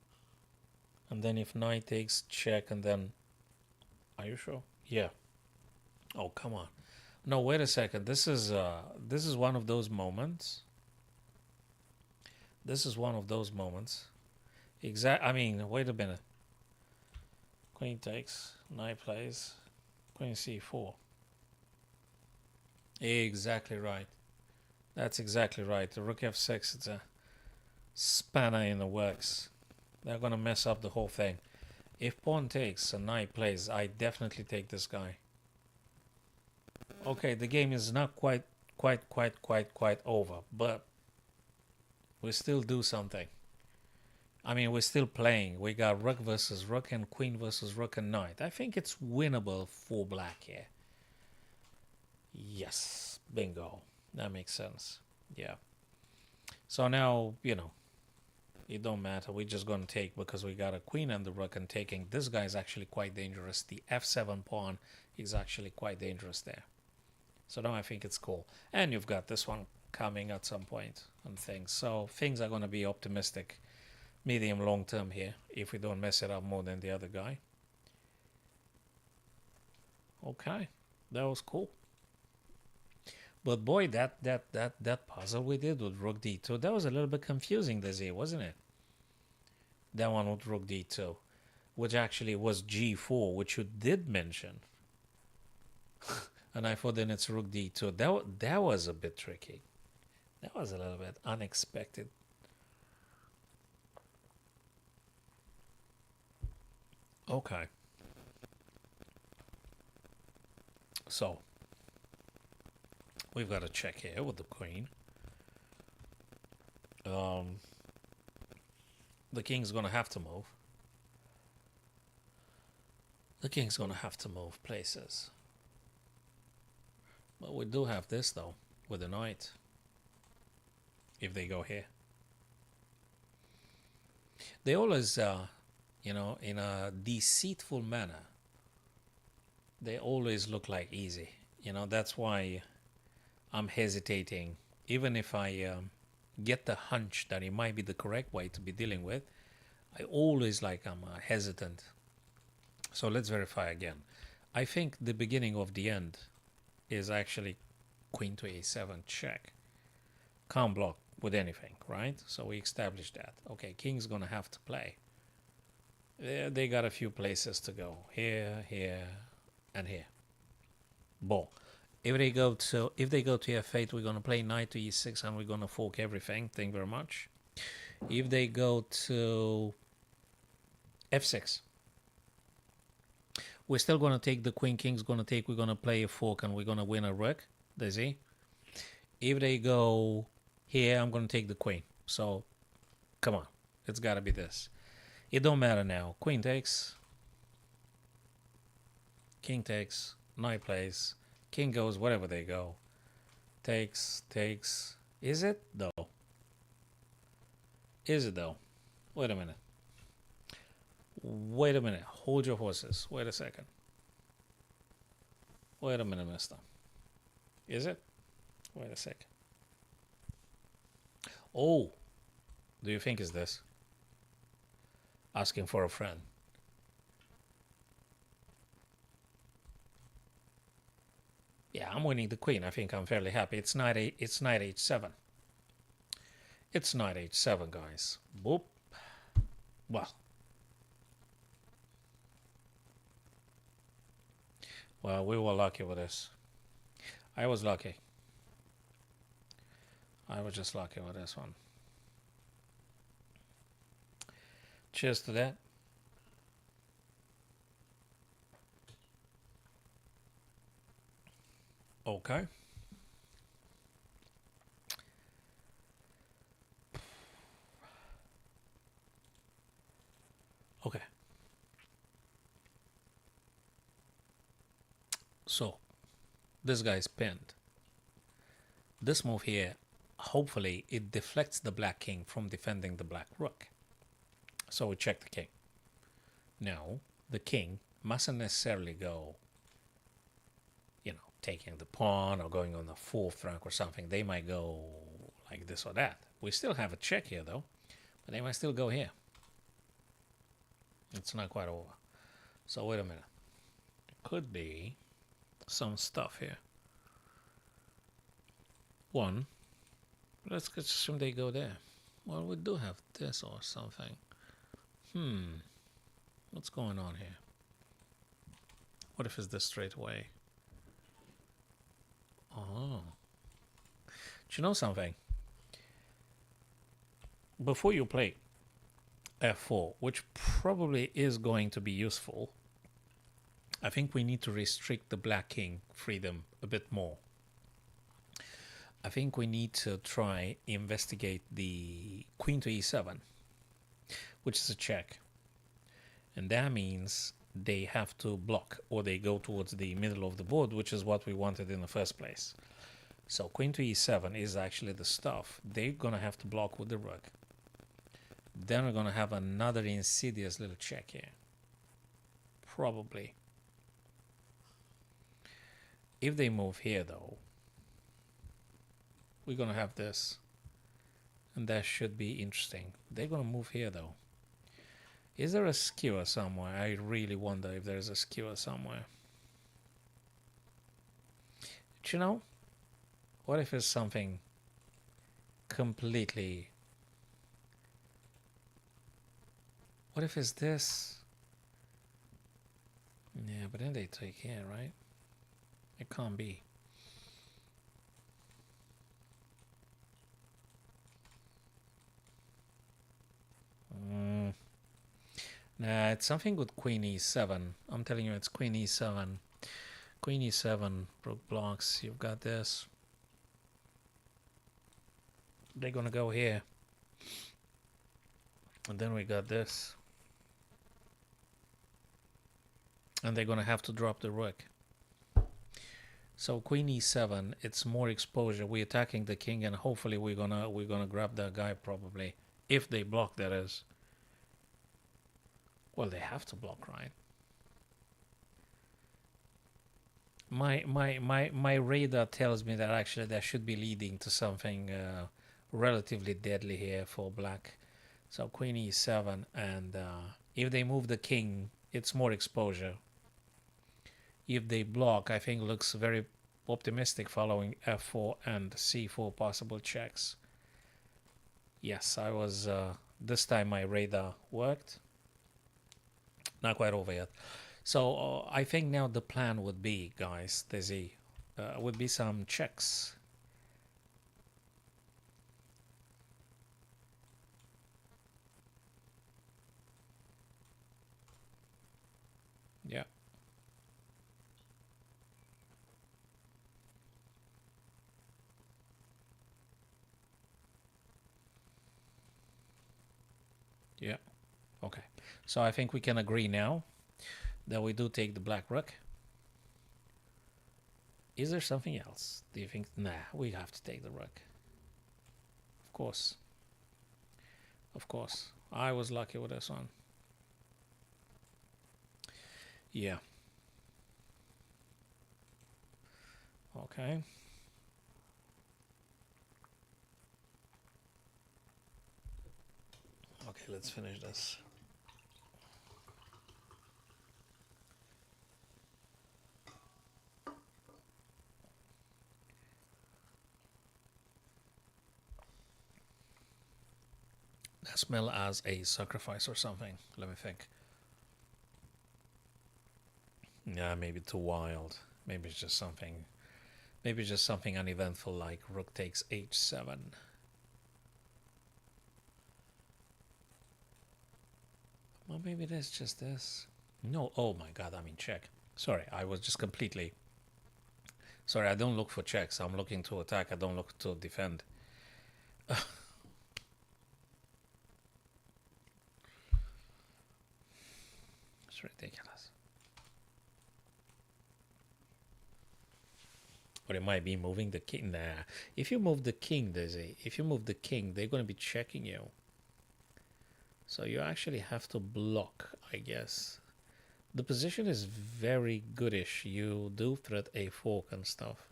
and then if knight takes, check, and then, are you sure? Yeah. Oh, come on. No, wait a second. This is one of those moments. This is one of those moments. I mean, wait a minute. Queen takes, knight plays, queen c4. Exactly right. That's exactly right. The rook f6, it's a spanner in the works. They're going to mess up the whole thing. If pawn takes and knight plays, I definitely take this guy. Okay, the game is not quite over, but we still do something. I mean, we're still playing. We got rook versus rook and queen versus rook and knight. I think it's winnable for black here. Yes, bingo. That makes sense. Yeah. So now, it don't matter. We're just going to take because we got a queen and the rook and taking. This guy is actually quite dangerous. The f7 pawn is actually quite dangerous there. So now I think it's cool. And you've got this one coming at some point and things. So things are going to be optimistic, medium long term here if we don't mess it up more than the other guy. Okay, that was cool. But boy, that puzzle we did with rook d2, that was a little bit confusing, Dizzy, wasn't it? That one with rook d2, which actually was g4, which you did mention. And I thought then it's rook d2. That was a bit tricky. That was a little bit unexpected. Okay. So, we've got a check here with the queen. The king's going to have to move. The king's going to have to move places. But we do have this, though, with the knight. If they go here. They always, in a deceitful manner, they always look like easy. That's why I'm hesitating. Even if I get the hunch that it might be the correct way to be dealing with, I always I'm hesitant. So let's verify again. I think the beginning of the end is actually queen to a7 check. Can't block with anything, right? So we established that. Okay, king's gonna have to play. They got a few places to go. Here, here, and here. Boom. If they go to f8, we're gonna play knight to e6 and we're gonna fork everything. Thank you very much. If they go to f6, we're still gonna take the queen. King's gonna take. We're gonna play a fork and we're gonna win a rook. Daisy. If they go here, I'm gonna take the queen. So, come on, it's gotta be this. It don't matter now. Queen takes. King takes. Knight plays. King goes wherever they go. Takes. Is it though? Is it though? Wait a minute. Wait a minute. Hold your horses. Wait a second. Wait a minute, mister. Is it? Wait a second. Oh, do you think is this? Asking for a friend. Yeah, I'm winning the queen. I think I'm fairly happy. It's knight h7. It's knight h7, guys. Boop. Well, we were lucky with this. I was lucky. I was just lucky with this one. Cheers to that. Okay. Okay. So, this guy's pinned. This move here, hopefully, it deflects the black king from defending the black rook. So we check the king. Now, the king mustn't necessarily go, taking the pawn or going on the fourth rank or something. They might go like this or that. We still have a check here, though. But they might still go here. It's not quite over. So wait a minute. There could be some stuff here. One, let's assume they go there. Well, we do have this or something. What's going on here? What if it's this straight away? Oh. Do you know something? Before you play f4, which probably is going to be useful, I think we need to restrict the black king freedom a bit more. I think we need to try investigate the queen to e7, which is a check. And that means they have to block or they go towards the middle of the board, which is what we wanted in the first place. So queen to e7 is actually the stuff. They're going to have to block with the rook. Then we're going to have another insidious little check here. Probably. If they move here, though, we're going to have this. And that should be interesting. They're going to move here, though. Is there a skewer somewhere? I really wonder if there's a skewer somewhere. But you know, what if it's something completely... What if it's this? Yeah, but then they take here, right? It can't be. Nah, it's something with queen e7. I'm telling you, it's queen e7. Queen e7, rook blocks. You've got this. They're gonna go here. And then we got this. And they're gonna have to drop the rook. So queen e7, it's more exposure. We're attacking the king, and hopefully we're gonna grab that guy probably. If they block, that is. Well, they have to block, right? My radar tells me that actually that should be leading to something relatively deadly here for black. So queen e7, and if they move the king, it's more exposure. If they block, I think looks very optimistic following f4 and c4 possible checks. Yes, I was this time my radar worked. Not quite over yet. So I think now the plan would be, guys, would be some checks. Yeah. Yeah. Okay. So I think we can agree now that we do take the black rook. Is there something else? Do you think? Nah, we have to take the rook. Of course. Of course. I was lucky with this one. Yeah. Okay. Okay, let's finish this. That smell as a sacrifice or something. Let me think. Yeah, maybe too wild. Maybe it's just something. Maybe it's just something uneventful like rook takes h7. Well, maybe that's just this. No, oh my god, I'm in check. Sorry, I was just completely... Sorry, I don't look for checks. I'm looking to attack. I don't look to defend. It's ridiculous. Or it might be moving the king. Nah, if you move the king, if you move the king, they're going to be checking you. So you actually have to block, I guess. The position is very goodish. You do threat a fork and stuff.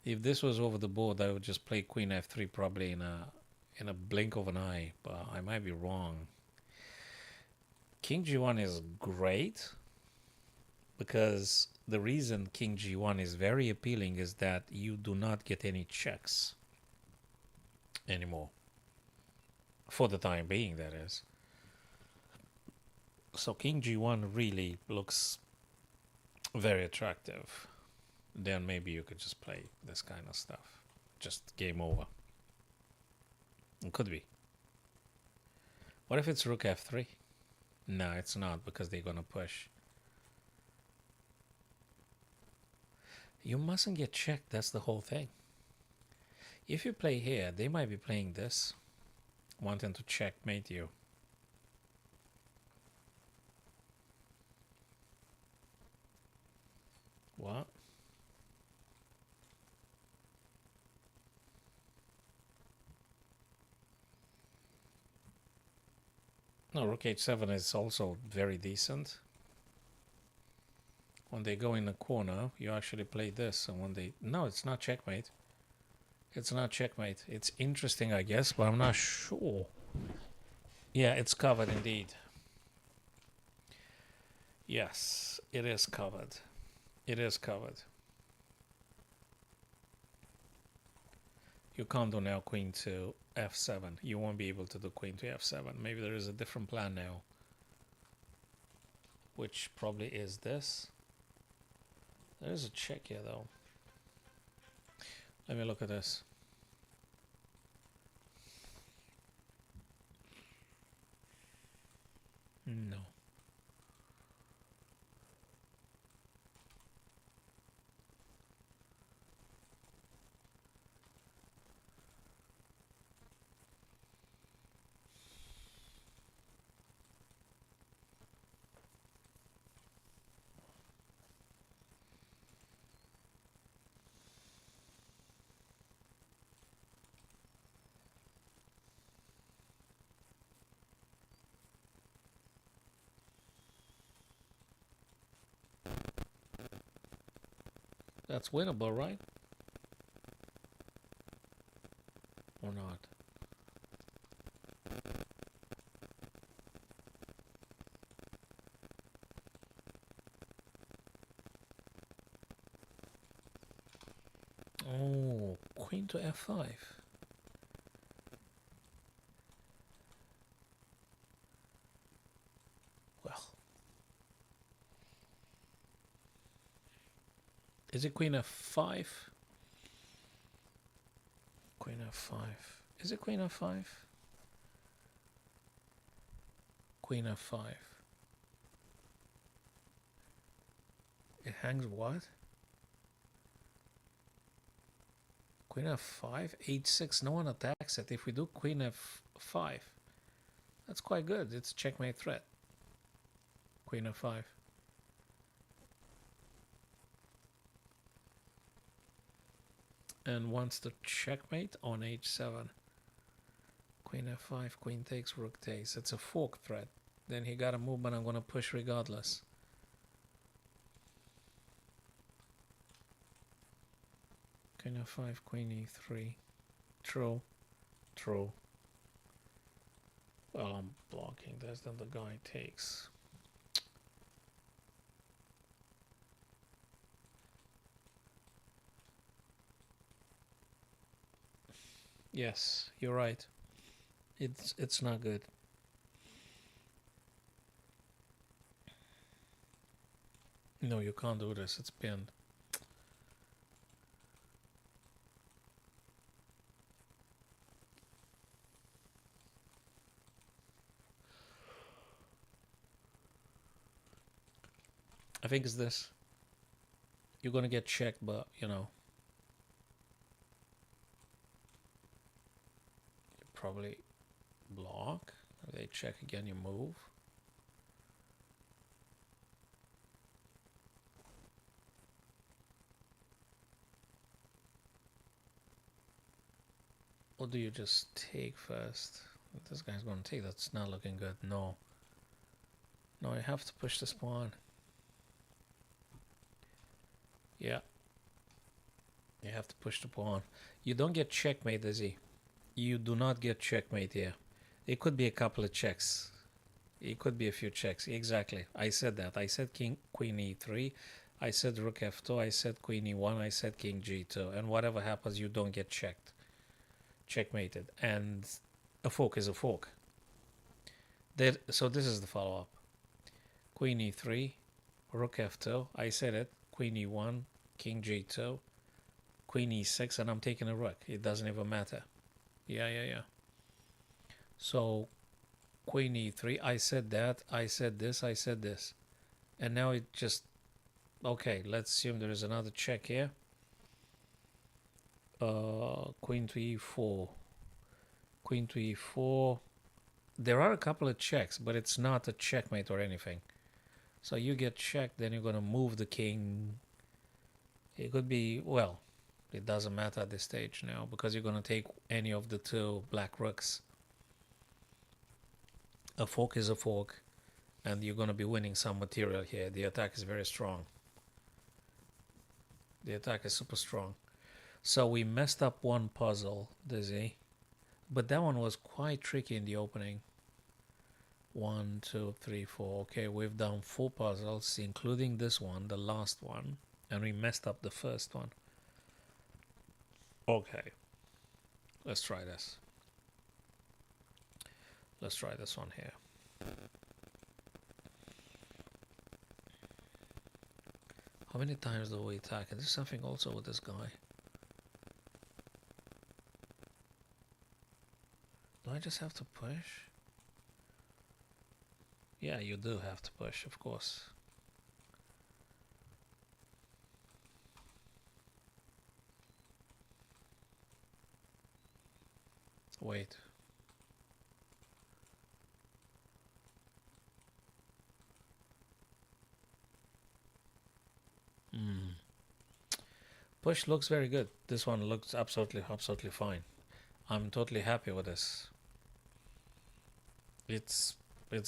If this was over the board, I would just play queen f3 probably in a blink of an eye, but I might be wrong. King g1 is great because the reason king g1 is very appealing is that you do not get any checks anymore. For the time being, that is. So king g1 really looks very attractive. Then maybe you could just play this kind of stuff. Just game over. It could be. What if it's rook f3? No, it's not, because they're gonna push. You mustn't get checked, that's the whole thing. If you play here, they might be playing this. wanting to checkmate you. What? No, rook h7 is also very decent. When they go in the corner, you actually play this, and when they... No, it's not checkmate. It's not checkmate. It's interesting, I guess, but I'm not sure. Yeah, it's covered indeed. Yes, it is covered. It is covered. You can't do now queen to f7. You won't be able to do queen to f7. Maybe there is a different plan now, which probably is this. There is a check here, though. Let me look at this. No. That's winnable, right? Or not? Oh, queen to f5. Well, is it queen f5? Queen f5. Is it queen f5? Queen f5. It hangs what? Queen f5, h6. No one attacks it. If we do queen f5, that's quite good. It's a checkmate threat. Queen f5. And wants to checkmate on h7. Queen f5, queen takes, rook takes. It's a fork threat. Then he got a move, but I'm going to push regardless. Queen f5, queen e3. True. True. Well, I'm blocking this, then the guy takes. Yes, you're right. It's not good. No, you can't do this. It's pinned. I think it's this. You're gonna get checked, but you know, you probably block. If they check again, you move. Or do you just take first? This guy's gonna take. That's not looking good. No. No, I have to push this pawn. Yeah. You have to push the pawn. You don't get checkmate, does he? You do not get checkmate here. It could be a couple of checks. It could be a few checks. Exactly. I said that. I said king, queen e3. I said rook f2. I said queen e1. I said king g2. And whatever happens, you don't get checked. Checkmated. And a fork is a fork. So this is the follow-up. Queen e3. Rook f2. I said it. Queen e1. King g2. Queen e6. And I'm taking a rook. It doesn't even matter. Yeah. So queen e3, I said that, I said this, I said this. And now it just, okay, let's assume there is another check here. Queen to e4, Queen to e4. There are a couple of checks, but it's not a checkmate or anything. So you get checked, then you're going to move the king. It could be, well, it doesn't matter at this stage now because you're going to take any of the two black rooks. A fork is a fork, and you're going to be winning some material here. The attack is very strong. The attack is super strong. So we messed up one puzzle, Dizzy. But that one was quite tricky in the opening. 1, 2, 3, 4. Okay, we've done 4 puzzles, including this one, the last one. And we messed up the first one. Okay. Let's try this. Let's try this one here. How many times do we attack? And there's something also with this guy. Do I just have to push? Yeah, you do have to push, of course. Wait. Push looks very good. This one looks absolutely fine. I'm totally happy with this. It's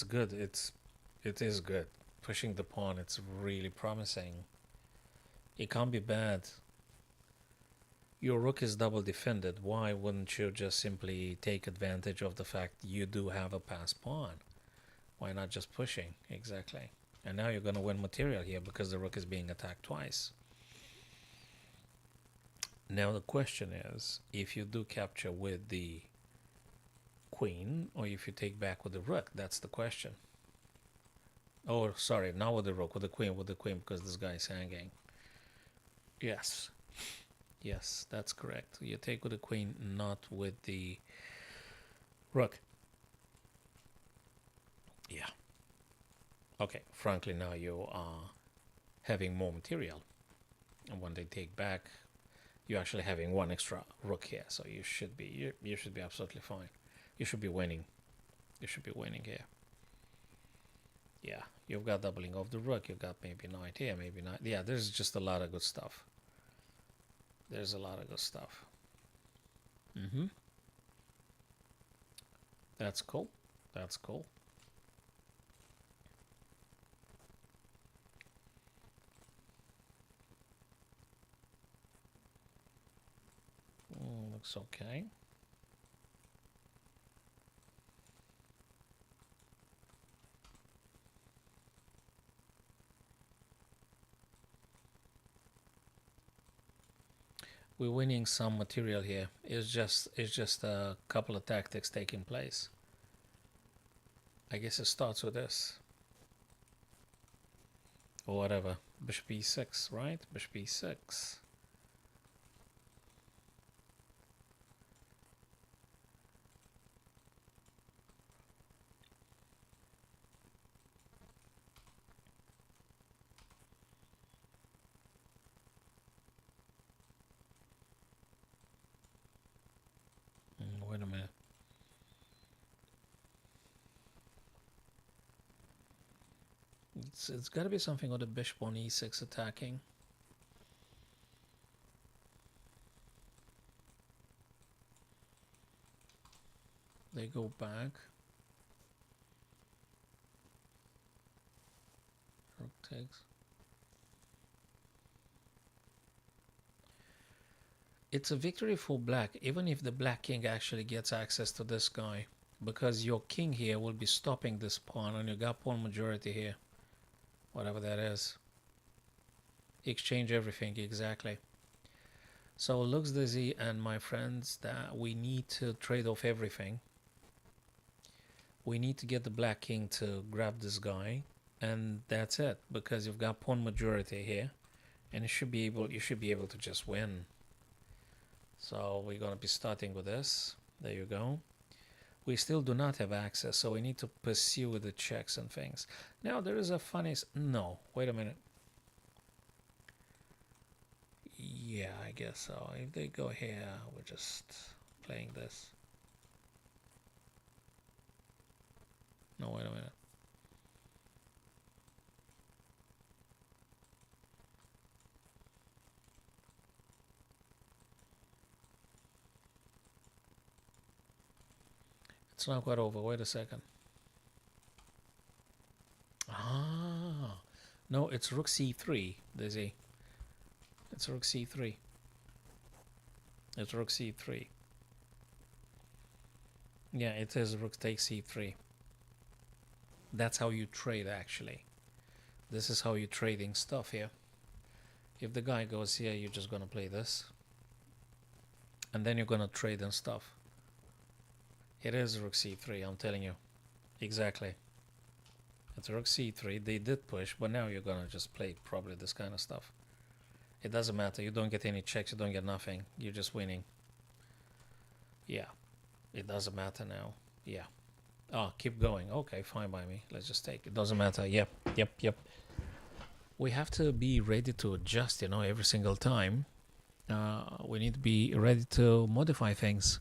good. It is good. Pushing the pawn, it's really promising. It can't be bad. Your rook is double defended. Why wouldn't you just simply take advantage of the fact you do have a passed pawn? Why not just pushing? Exactly. And now you're going to win material here because the rook is being attacked twice. Now the question is, if you do capture with the queen, or if you take back with the rook, that's the question. Oh, sorry, not with the rook, with the queen, because this guy is hanging. Yes. Yes, that's correct. You take with the queen, not with the rook. Yeah. Okay, frankly, now you are having more material. And when they take back, you're actually having one extra rook here, so you should be absolutely fine. You should be winning. You should be winning here. Yeah, you've got doubling of the rook. You've got maybe knight here, maybe knight. Yeah, there's just a lot of good stuff. There's a lot of good stuff. That's cool. That's cool. Looks okay. We're winning some material here. It's just a couple of tactics taking place. I guess it starts with this. Or whatever. Bishop e6, right? Bishop e6. Wait a minute. It's got to be something with the bishop on e6 attacking. They go back. Rook takes. It's a victory for black, even if the black king actually gets access to this guy, because your king here will be stopping this pawn, and you got pawn majority here. Whatever that is. Exchange everything, exactly. So it looks dizzy, and my friends, that we need to trade off everything. We need to get the black king to grab this guy, and that's it, because you've got pawn majority here, and you should be able to just win. So we're going to be starting with this. There you go. We still do not have access, so we need to pursue the checks and things. Now there is a funny... No, wait a minute. Yeah, I guess so. If they go here, we're just playing this. No, wait a minute. It's not quite over. Wait a second. Ah, no, it's rook c3, Dizzy. It's rook c3. It's rook c3. Yeah, it is rook takes c3. That's how you trade, actually. This is how you're trading stuff here. If the guy goes here, you're just gonna play this. And then you're gonna trade and stuff. It is rook c3, I'm telling you. Exactly. It's rook c3. They did push, but now you're gonna just play probably this kind of stuff. It doesn't matter. You don't get any checks. You don't get nothing. You're just winning. Yeah. It doesn't matter now. Yeah. Oh, keep going. Okay, fine by me. Let's just take it. Doesn't matter. Yep. We have to be ready to adjust, every single time. We need to be ready to modify things.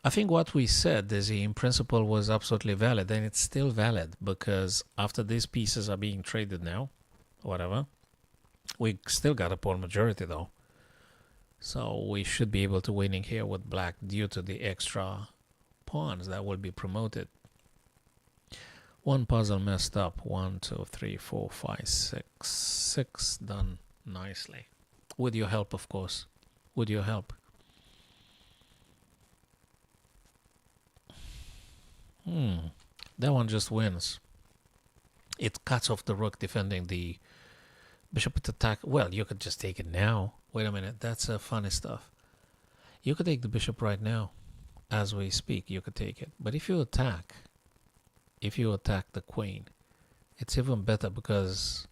I think what we said, Dizzy, in principle was absolutely valid, and it's still valid because after these pieces are being traded now, whatever, we still got a pawn majority though. So we should be able to winning here with black due to the extra pawns that will be promoted. One puzzle messed up. 1, 2, 3, 4, 5, 6. 6 done nicely. With your help, of course. With your help. That one just wins. It cuts off the rook defending the bishop at attack. Well, you could just take it now. Wait a minute. That's funny stuff. You could take the bishop right now. As we speak, you could take it. But if you attack the queen, it's even better because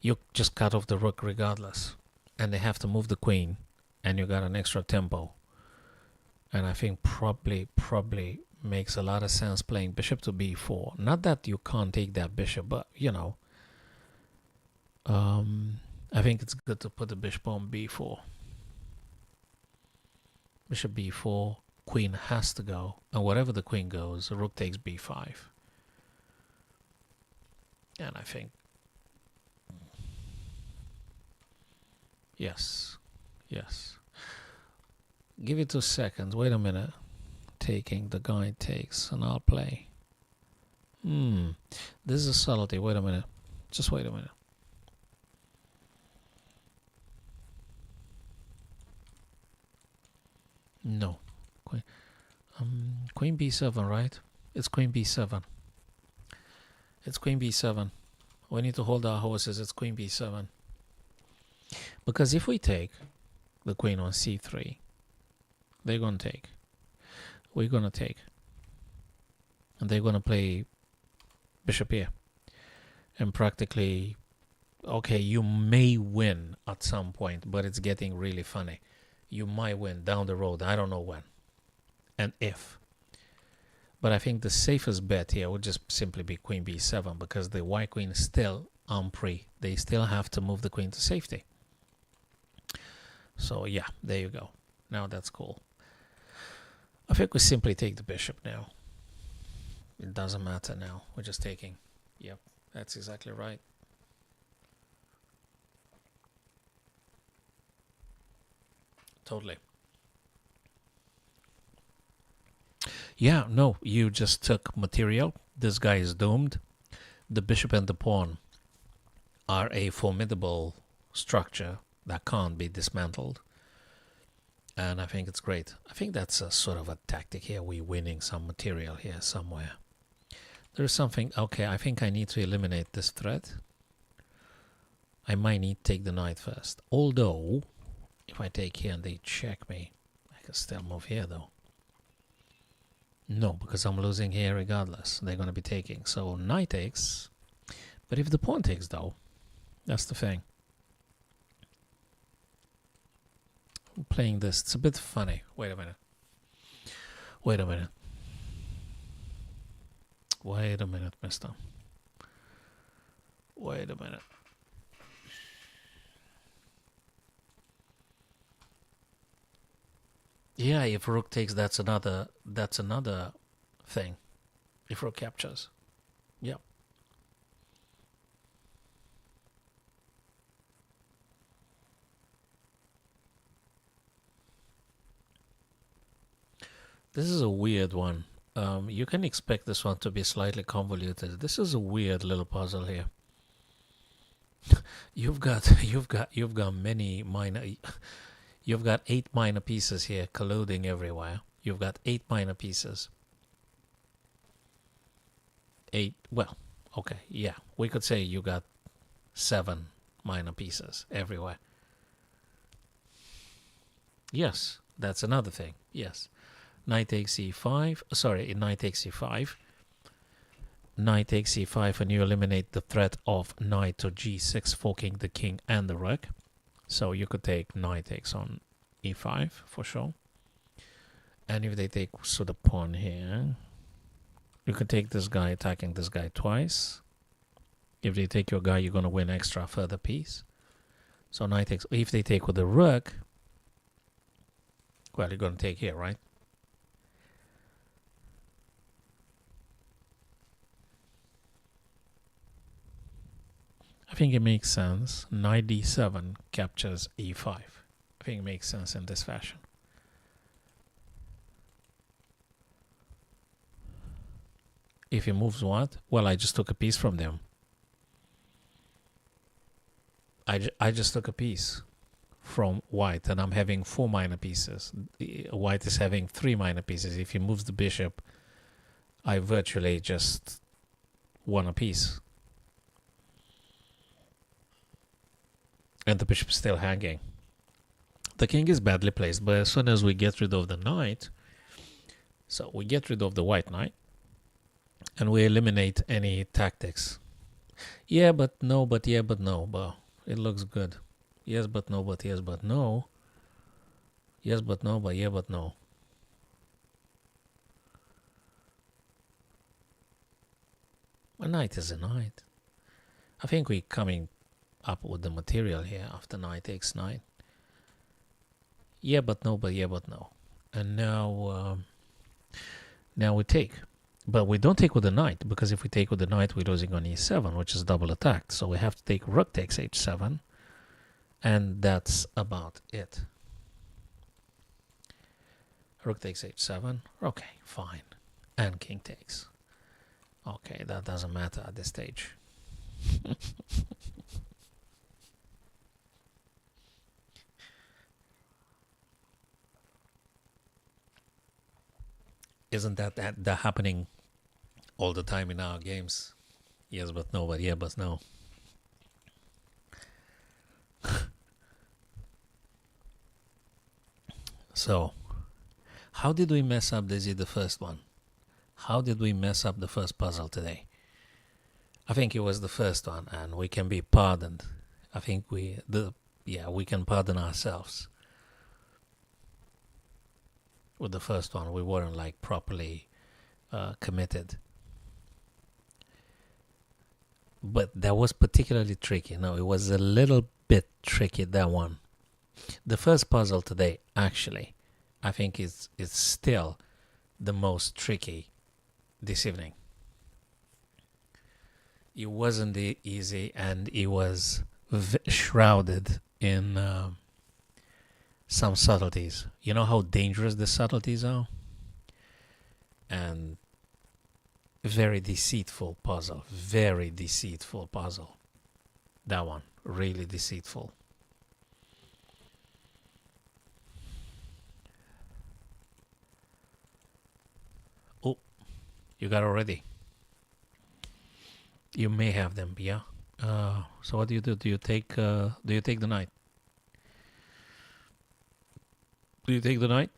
you just cut off the rook regardless. And they have to move the queen. And you got an extra tempo. And I think probably makes a lot of sense playing bishop to b4. Not that you can't take that bishop, but I think it's good to put the bishop on b4. Bishop b4, queen has to go, and wherever the queen goes, the rook takes b5. And I think yes. Give it 2 seconds. Wait a minute. Taking, the guy takes, and I'll play. This is a subtlety. Wait a minute. Just wait a minute. No. Queen b7, right? It's queen b7. It's queen b7. We need to hold our horses. It's queen b7. Because if we take the queen on c3, they're going to take. We're going to take. And they're going to play bishop here. And practically, okay, you may win at some point, but it's getting really funny. You might win down the road. I don't know when and if. But I think the safest bet here would just simply be queen b7 because the white queen is still en prise. They still have to move the queen to safety. So yeah, there you go. Now that's cool. I think we simply take the bishop now. It doesn't matter now. We're just taking. Yep, that's exactly right. Totally. Yeah, no, you just took material. This guy is doomed. The bishop and the pawn are a formidable structure that can't be dismantled. And I think it's great. I think that's a sort of a tactic here. We're winning some material here somewhere. There's something. Okay, I think I need to eliminate this threat. I might need to take the knight first. Although, if I take here and they check me, I can still move here though. No, because I'm losing here regardless. They're going to be taking. So knight takes. But if the pawn takes though, that's the thing. I'm playing this. It's a bit funny. Wait a minute. Wait a minute. Wait a minute, mister. Wait a minute. Yeah, if rook takes, that's another thing. if rook captures. Yep. This is a weird one. You can expect this one to be slightly convoluted. This is a weird little puzzle here. You've got many minor. You've got 8 minor pieces here colluding everywhere. You've got 8 minor pieces. 8. Well, okay, yeah, we could say you got 7 minor pieces everywhere. Yes, that's another thing. Yes. Knight takes e5. Sorry, knight takes e5. Knight takes e5, and you eliminate the threat of knight to g6, forking the king and the rook. So you could take knight takes on e5 for sure. And if they take so the pawn here, you could take this guy attacking this guy twice. If they take your guy, you're going to win extra further piece. So knight takes. If they take with the rook, well, you're going to take here, right? I think it makes sense. Knight d7 captures e5. I think it makes sense in this fashion. If he moves what? Well, I just took a piece from them. I just took a piece from white, and I'm having 4 minor pieces. White is having 3 minor pieces. If he moves the bishop, I virtually just won a piece. And the bishop is still hanging. The king is badly placed, but as soon as we get rid of the knight, so we get rid of the white knight, and we eliminate any tactics. Yeah, but no, but yeah, but no, but it looks good. Yes, but no, but yes, but no. Yes, but no, but yeah, but no. A knight is a knight. I think we're coming up with the material here after knight takes knight. Yeah, but no, but yeah, but no. And now, now we take. But we don't take with the knight, because if we take with the knight, we're losing on e7, which is double attacked. So we have to take rook takes h7. And that's about it. Rook takes h7. Okay, fine. And king takes. Okay, that doesn't matter at this stage. Isn't that happening all the time in our games? Yes, but no, but yeah, but no. So, how did we mess up the first one? How did we mess up the first puzzle today? I think it was the first one, and we can be pardoned. I think we can pardon ourselves. With the first one, we weren't like properly committed. But that was particularly tricky. No, it was a little bit tricky, that one. The first puzzle today, actually, I think it's still the most tricky this evening. It wasn't easy, and it was shrouded in some subtleties. You know how dangerous the subtleties are? And very deceitful puzzle. Very deceitful puzzle. That one, really deceitful. Oh, you got already. You may have them, yeah. So what do you do? Do you take the knight? Do you take the knight?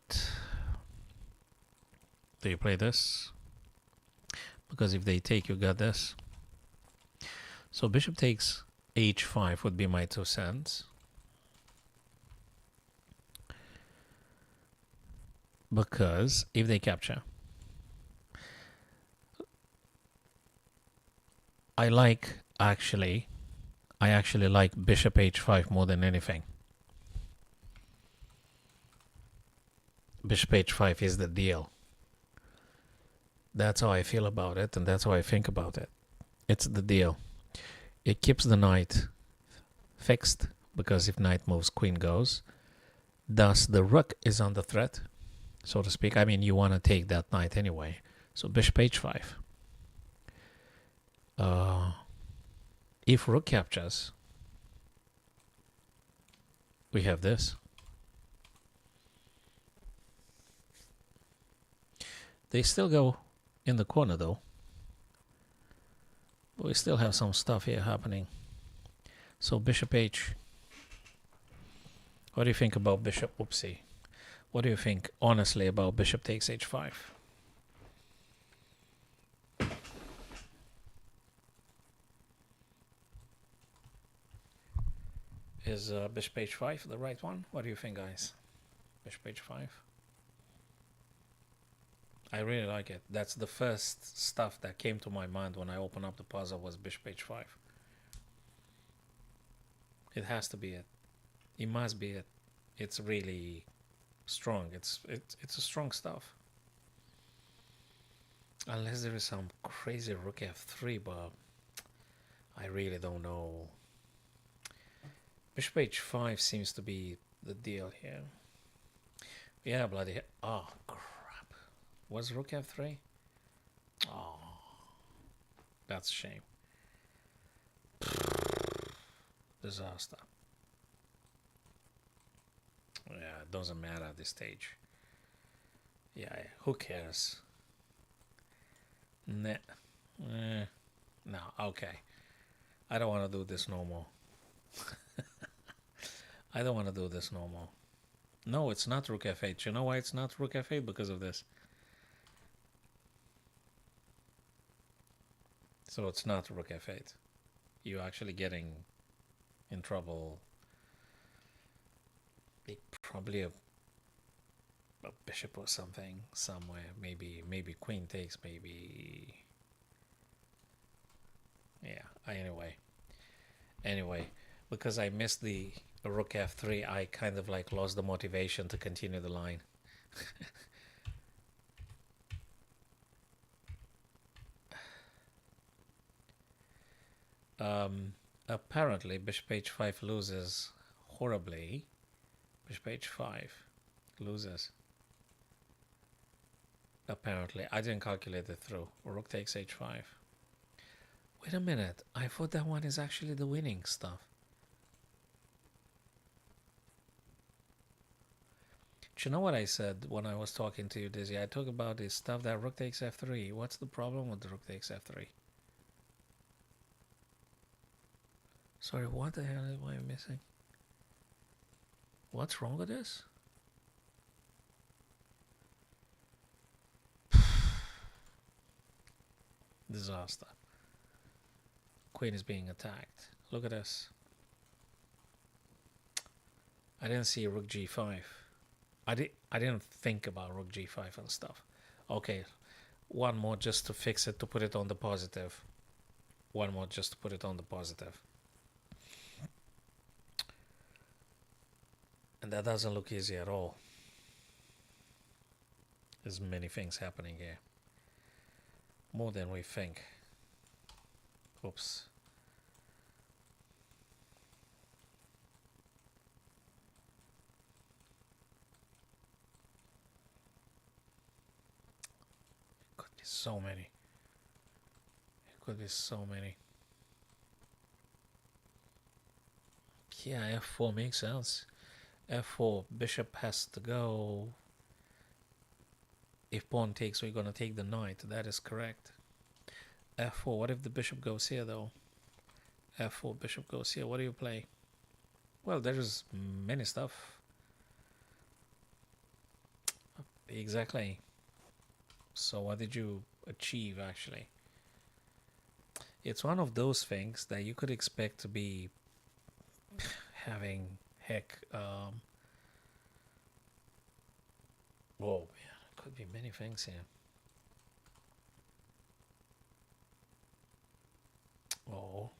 Do you play this? Because if they take, you got this. So bishop takes h5 would be my 2 cents. Because if they capture, I actually like bishop h5 more than anything. Bishop h5 is the deal. That's how I feel about it, and that's how I think about it. It's the deal. It keeps the knight fixed, because if knight moves, queen goes. Thus, the rook is under threat, so to speak. I mean, you want to take that knight anyway. So bishop h5. If rook captures, we have this. They still go in the corner though. But we still have some stuff here happening. So bishop h. What do you think about bishop? Oopsie. What do you think honestly about bishop takes h5? Is bishop h5 the right one? What do you think, guys? Bishop h5. I really like it. That's the first stuff that came to my mind when I opened up the puzzle was bishop h5. It has to be it. It must be it. It's really strong. It's a strong stuff. Unless there is some crazy rook f3, but I really don't know. Bishop h5 seems to be the deal here. Yeah, bloody hell. Oh, crap. Was rook f3? Oh, that's a shame. Disaster. Yeah, it doesn't matter at this stage. Yeah, who cares? Nah. No, okay. I don't want to do this no more. I don't want to do this no more. No, it's not rook f8. You know why it's not rook f8? Because of this. So it's not rook f8. You're actually getting in trouble. Probably a bishop or something somewhere. Maybe queen takes. Maybe. Yeah. Anyway, because I missed the rook f3, I kind of like lost the motivation to continue the line. Apparently, bishop h5 loses horribly. Bishop h5 loses. Apparently, I didn't calculate it through. Rook takes h5. Wait a minute. I thought that one is actually the winning stuff. Do you know what I said when I was talking to you, Dizzy? I talked about this stuff that rook takes f3. What's the problem with the rook takes f3? Sorry, what the hell am I missing? What's wrong with this? Disaster. Queen is being attacked. Look at this. I didn't see rook g5. I didn't think about rook g5 and stuff. Okay, one more just to fix it, to put it on the positive. One more just to put it on the positive. And that doesn't look easy at all. There's many things happening here. More than we think. Oops. Could be so many. It could be so many. Yeah, f4 makes sense. f4, bishop has to go. If pawn takes, we're going to take the knight. That is correct. f4, what if the bishop goes here though? f4, bishop goes here. What do you play? Well, there's many stuff. Exactly. So what did you achieve actually? It's one of those things that you could expect to be having heck. Whoa, man, it could be many things here. Oh,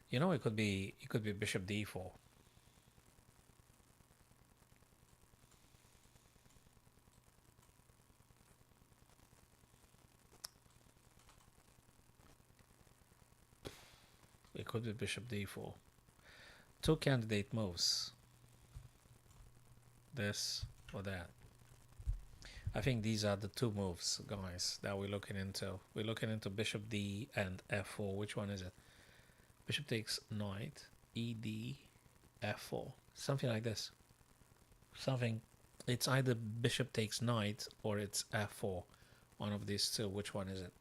you know, it could be bishop d4. It could be bishop d4. Two candidate moves. This or that. I think these are the two moves, guys, that we're looking into. We're looking into bishop d and f4. Which one is it? Bishop takes knight, ed, f4. Something like this. Something. It's either bishop takes knight or it's f4. One of these two. Which one is it?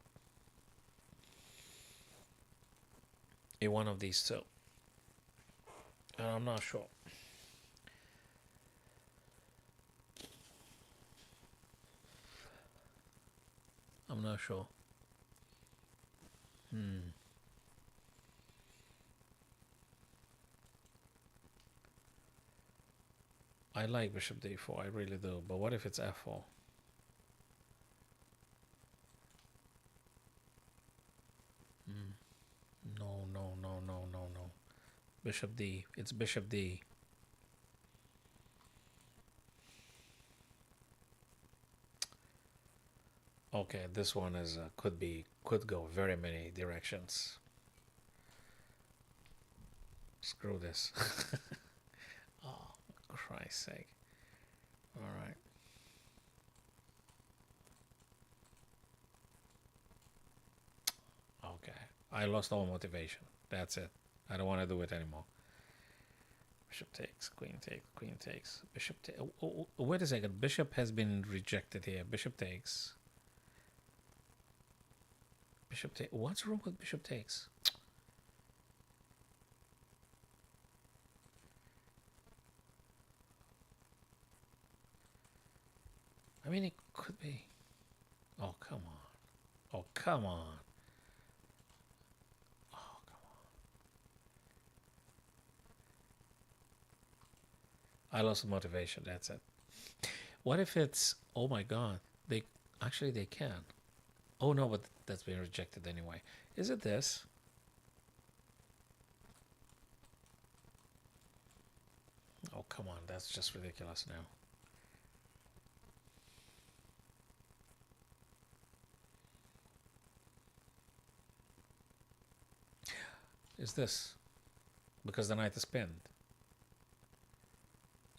One of these two. And I'm not sure. I'm not sure. I like bishop d4, I really do. But what if it's f4? No, no, no, no, no, no. Bishop d. It's bishop d. Okay, this one is could go very many directions. Screw this. Oh, for Christ's sake. All right. Okay. I lost all motivation. That's it. I don't want to do it anymore. Bishop takes, queen takes, bishop takes. Oh, wait a second. Bishop has been rejected here. Bishop takes. Bishop takes. What's wrong with bishop takes? I mean, it could be. Oh, come on. Oh, come on. Oh, come on. I lost the motivation. That's it. What if it's, oh my God, they can. Oh no, but that's been rejected anyway. Is it this? Oh, come on, that's just ridiculous now. Is this? Because the knight is pinned.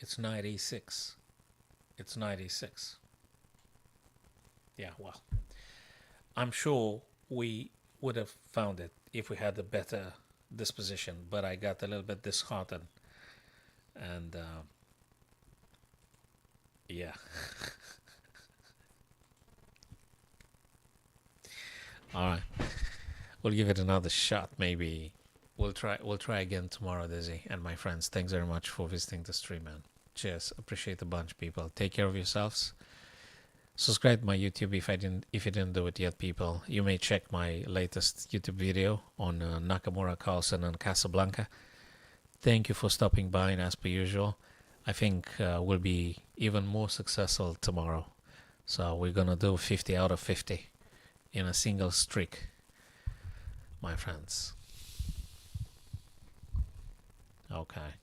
It's knight e6. It's knight e6. Yeah, well, I'm sure we would have found it if we had a better disposition, but I got a little bit disheartened. And yeah. All right. We'll give it another shot. Maybe we'll try again tomorrow, Dizzy and my friends. Thanks very much for visiting the stream, man. Cheers. Appreciate a bunch, people. Take care of yourselves. Subscribe to my YouTube if you didn't do it yet, people. You may check my latest YouTube video on Nakamura, Carlsen, and Casablanca. Thank you for stopping by, and as per usual, I think we'll be even more successful tomorrow. So we're gonna do 50 out of 50 in a single streak, my friends. Okay.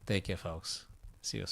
Take care, folks. See you soon.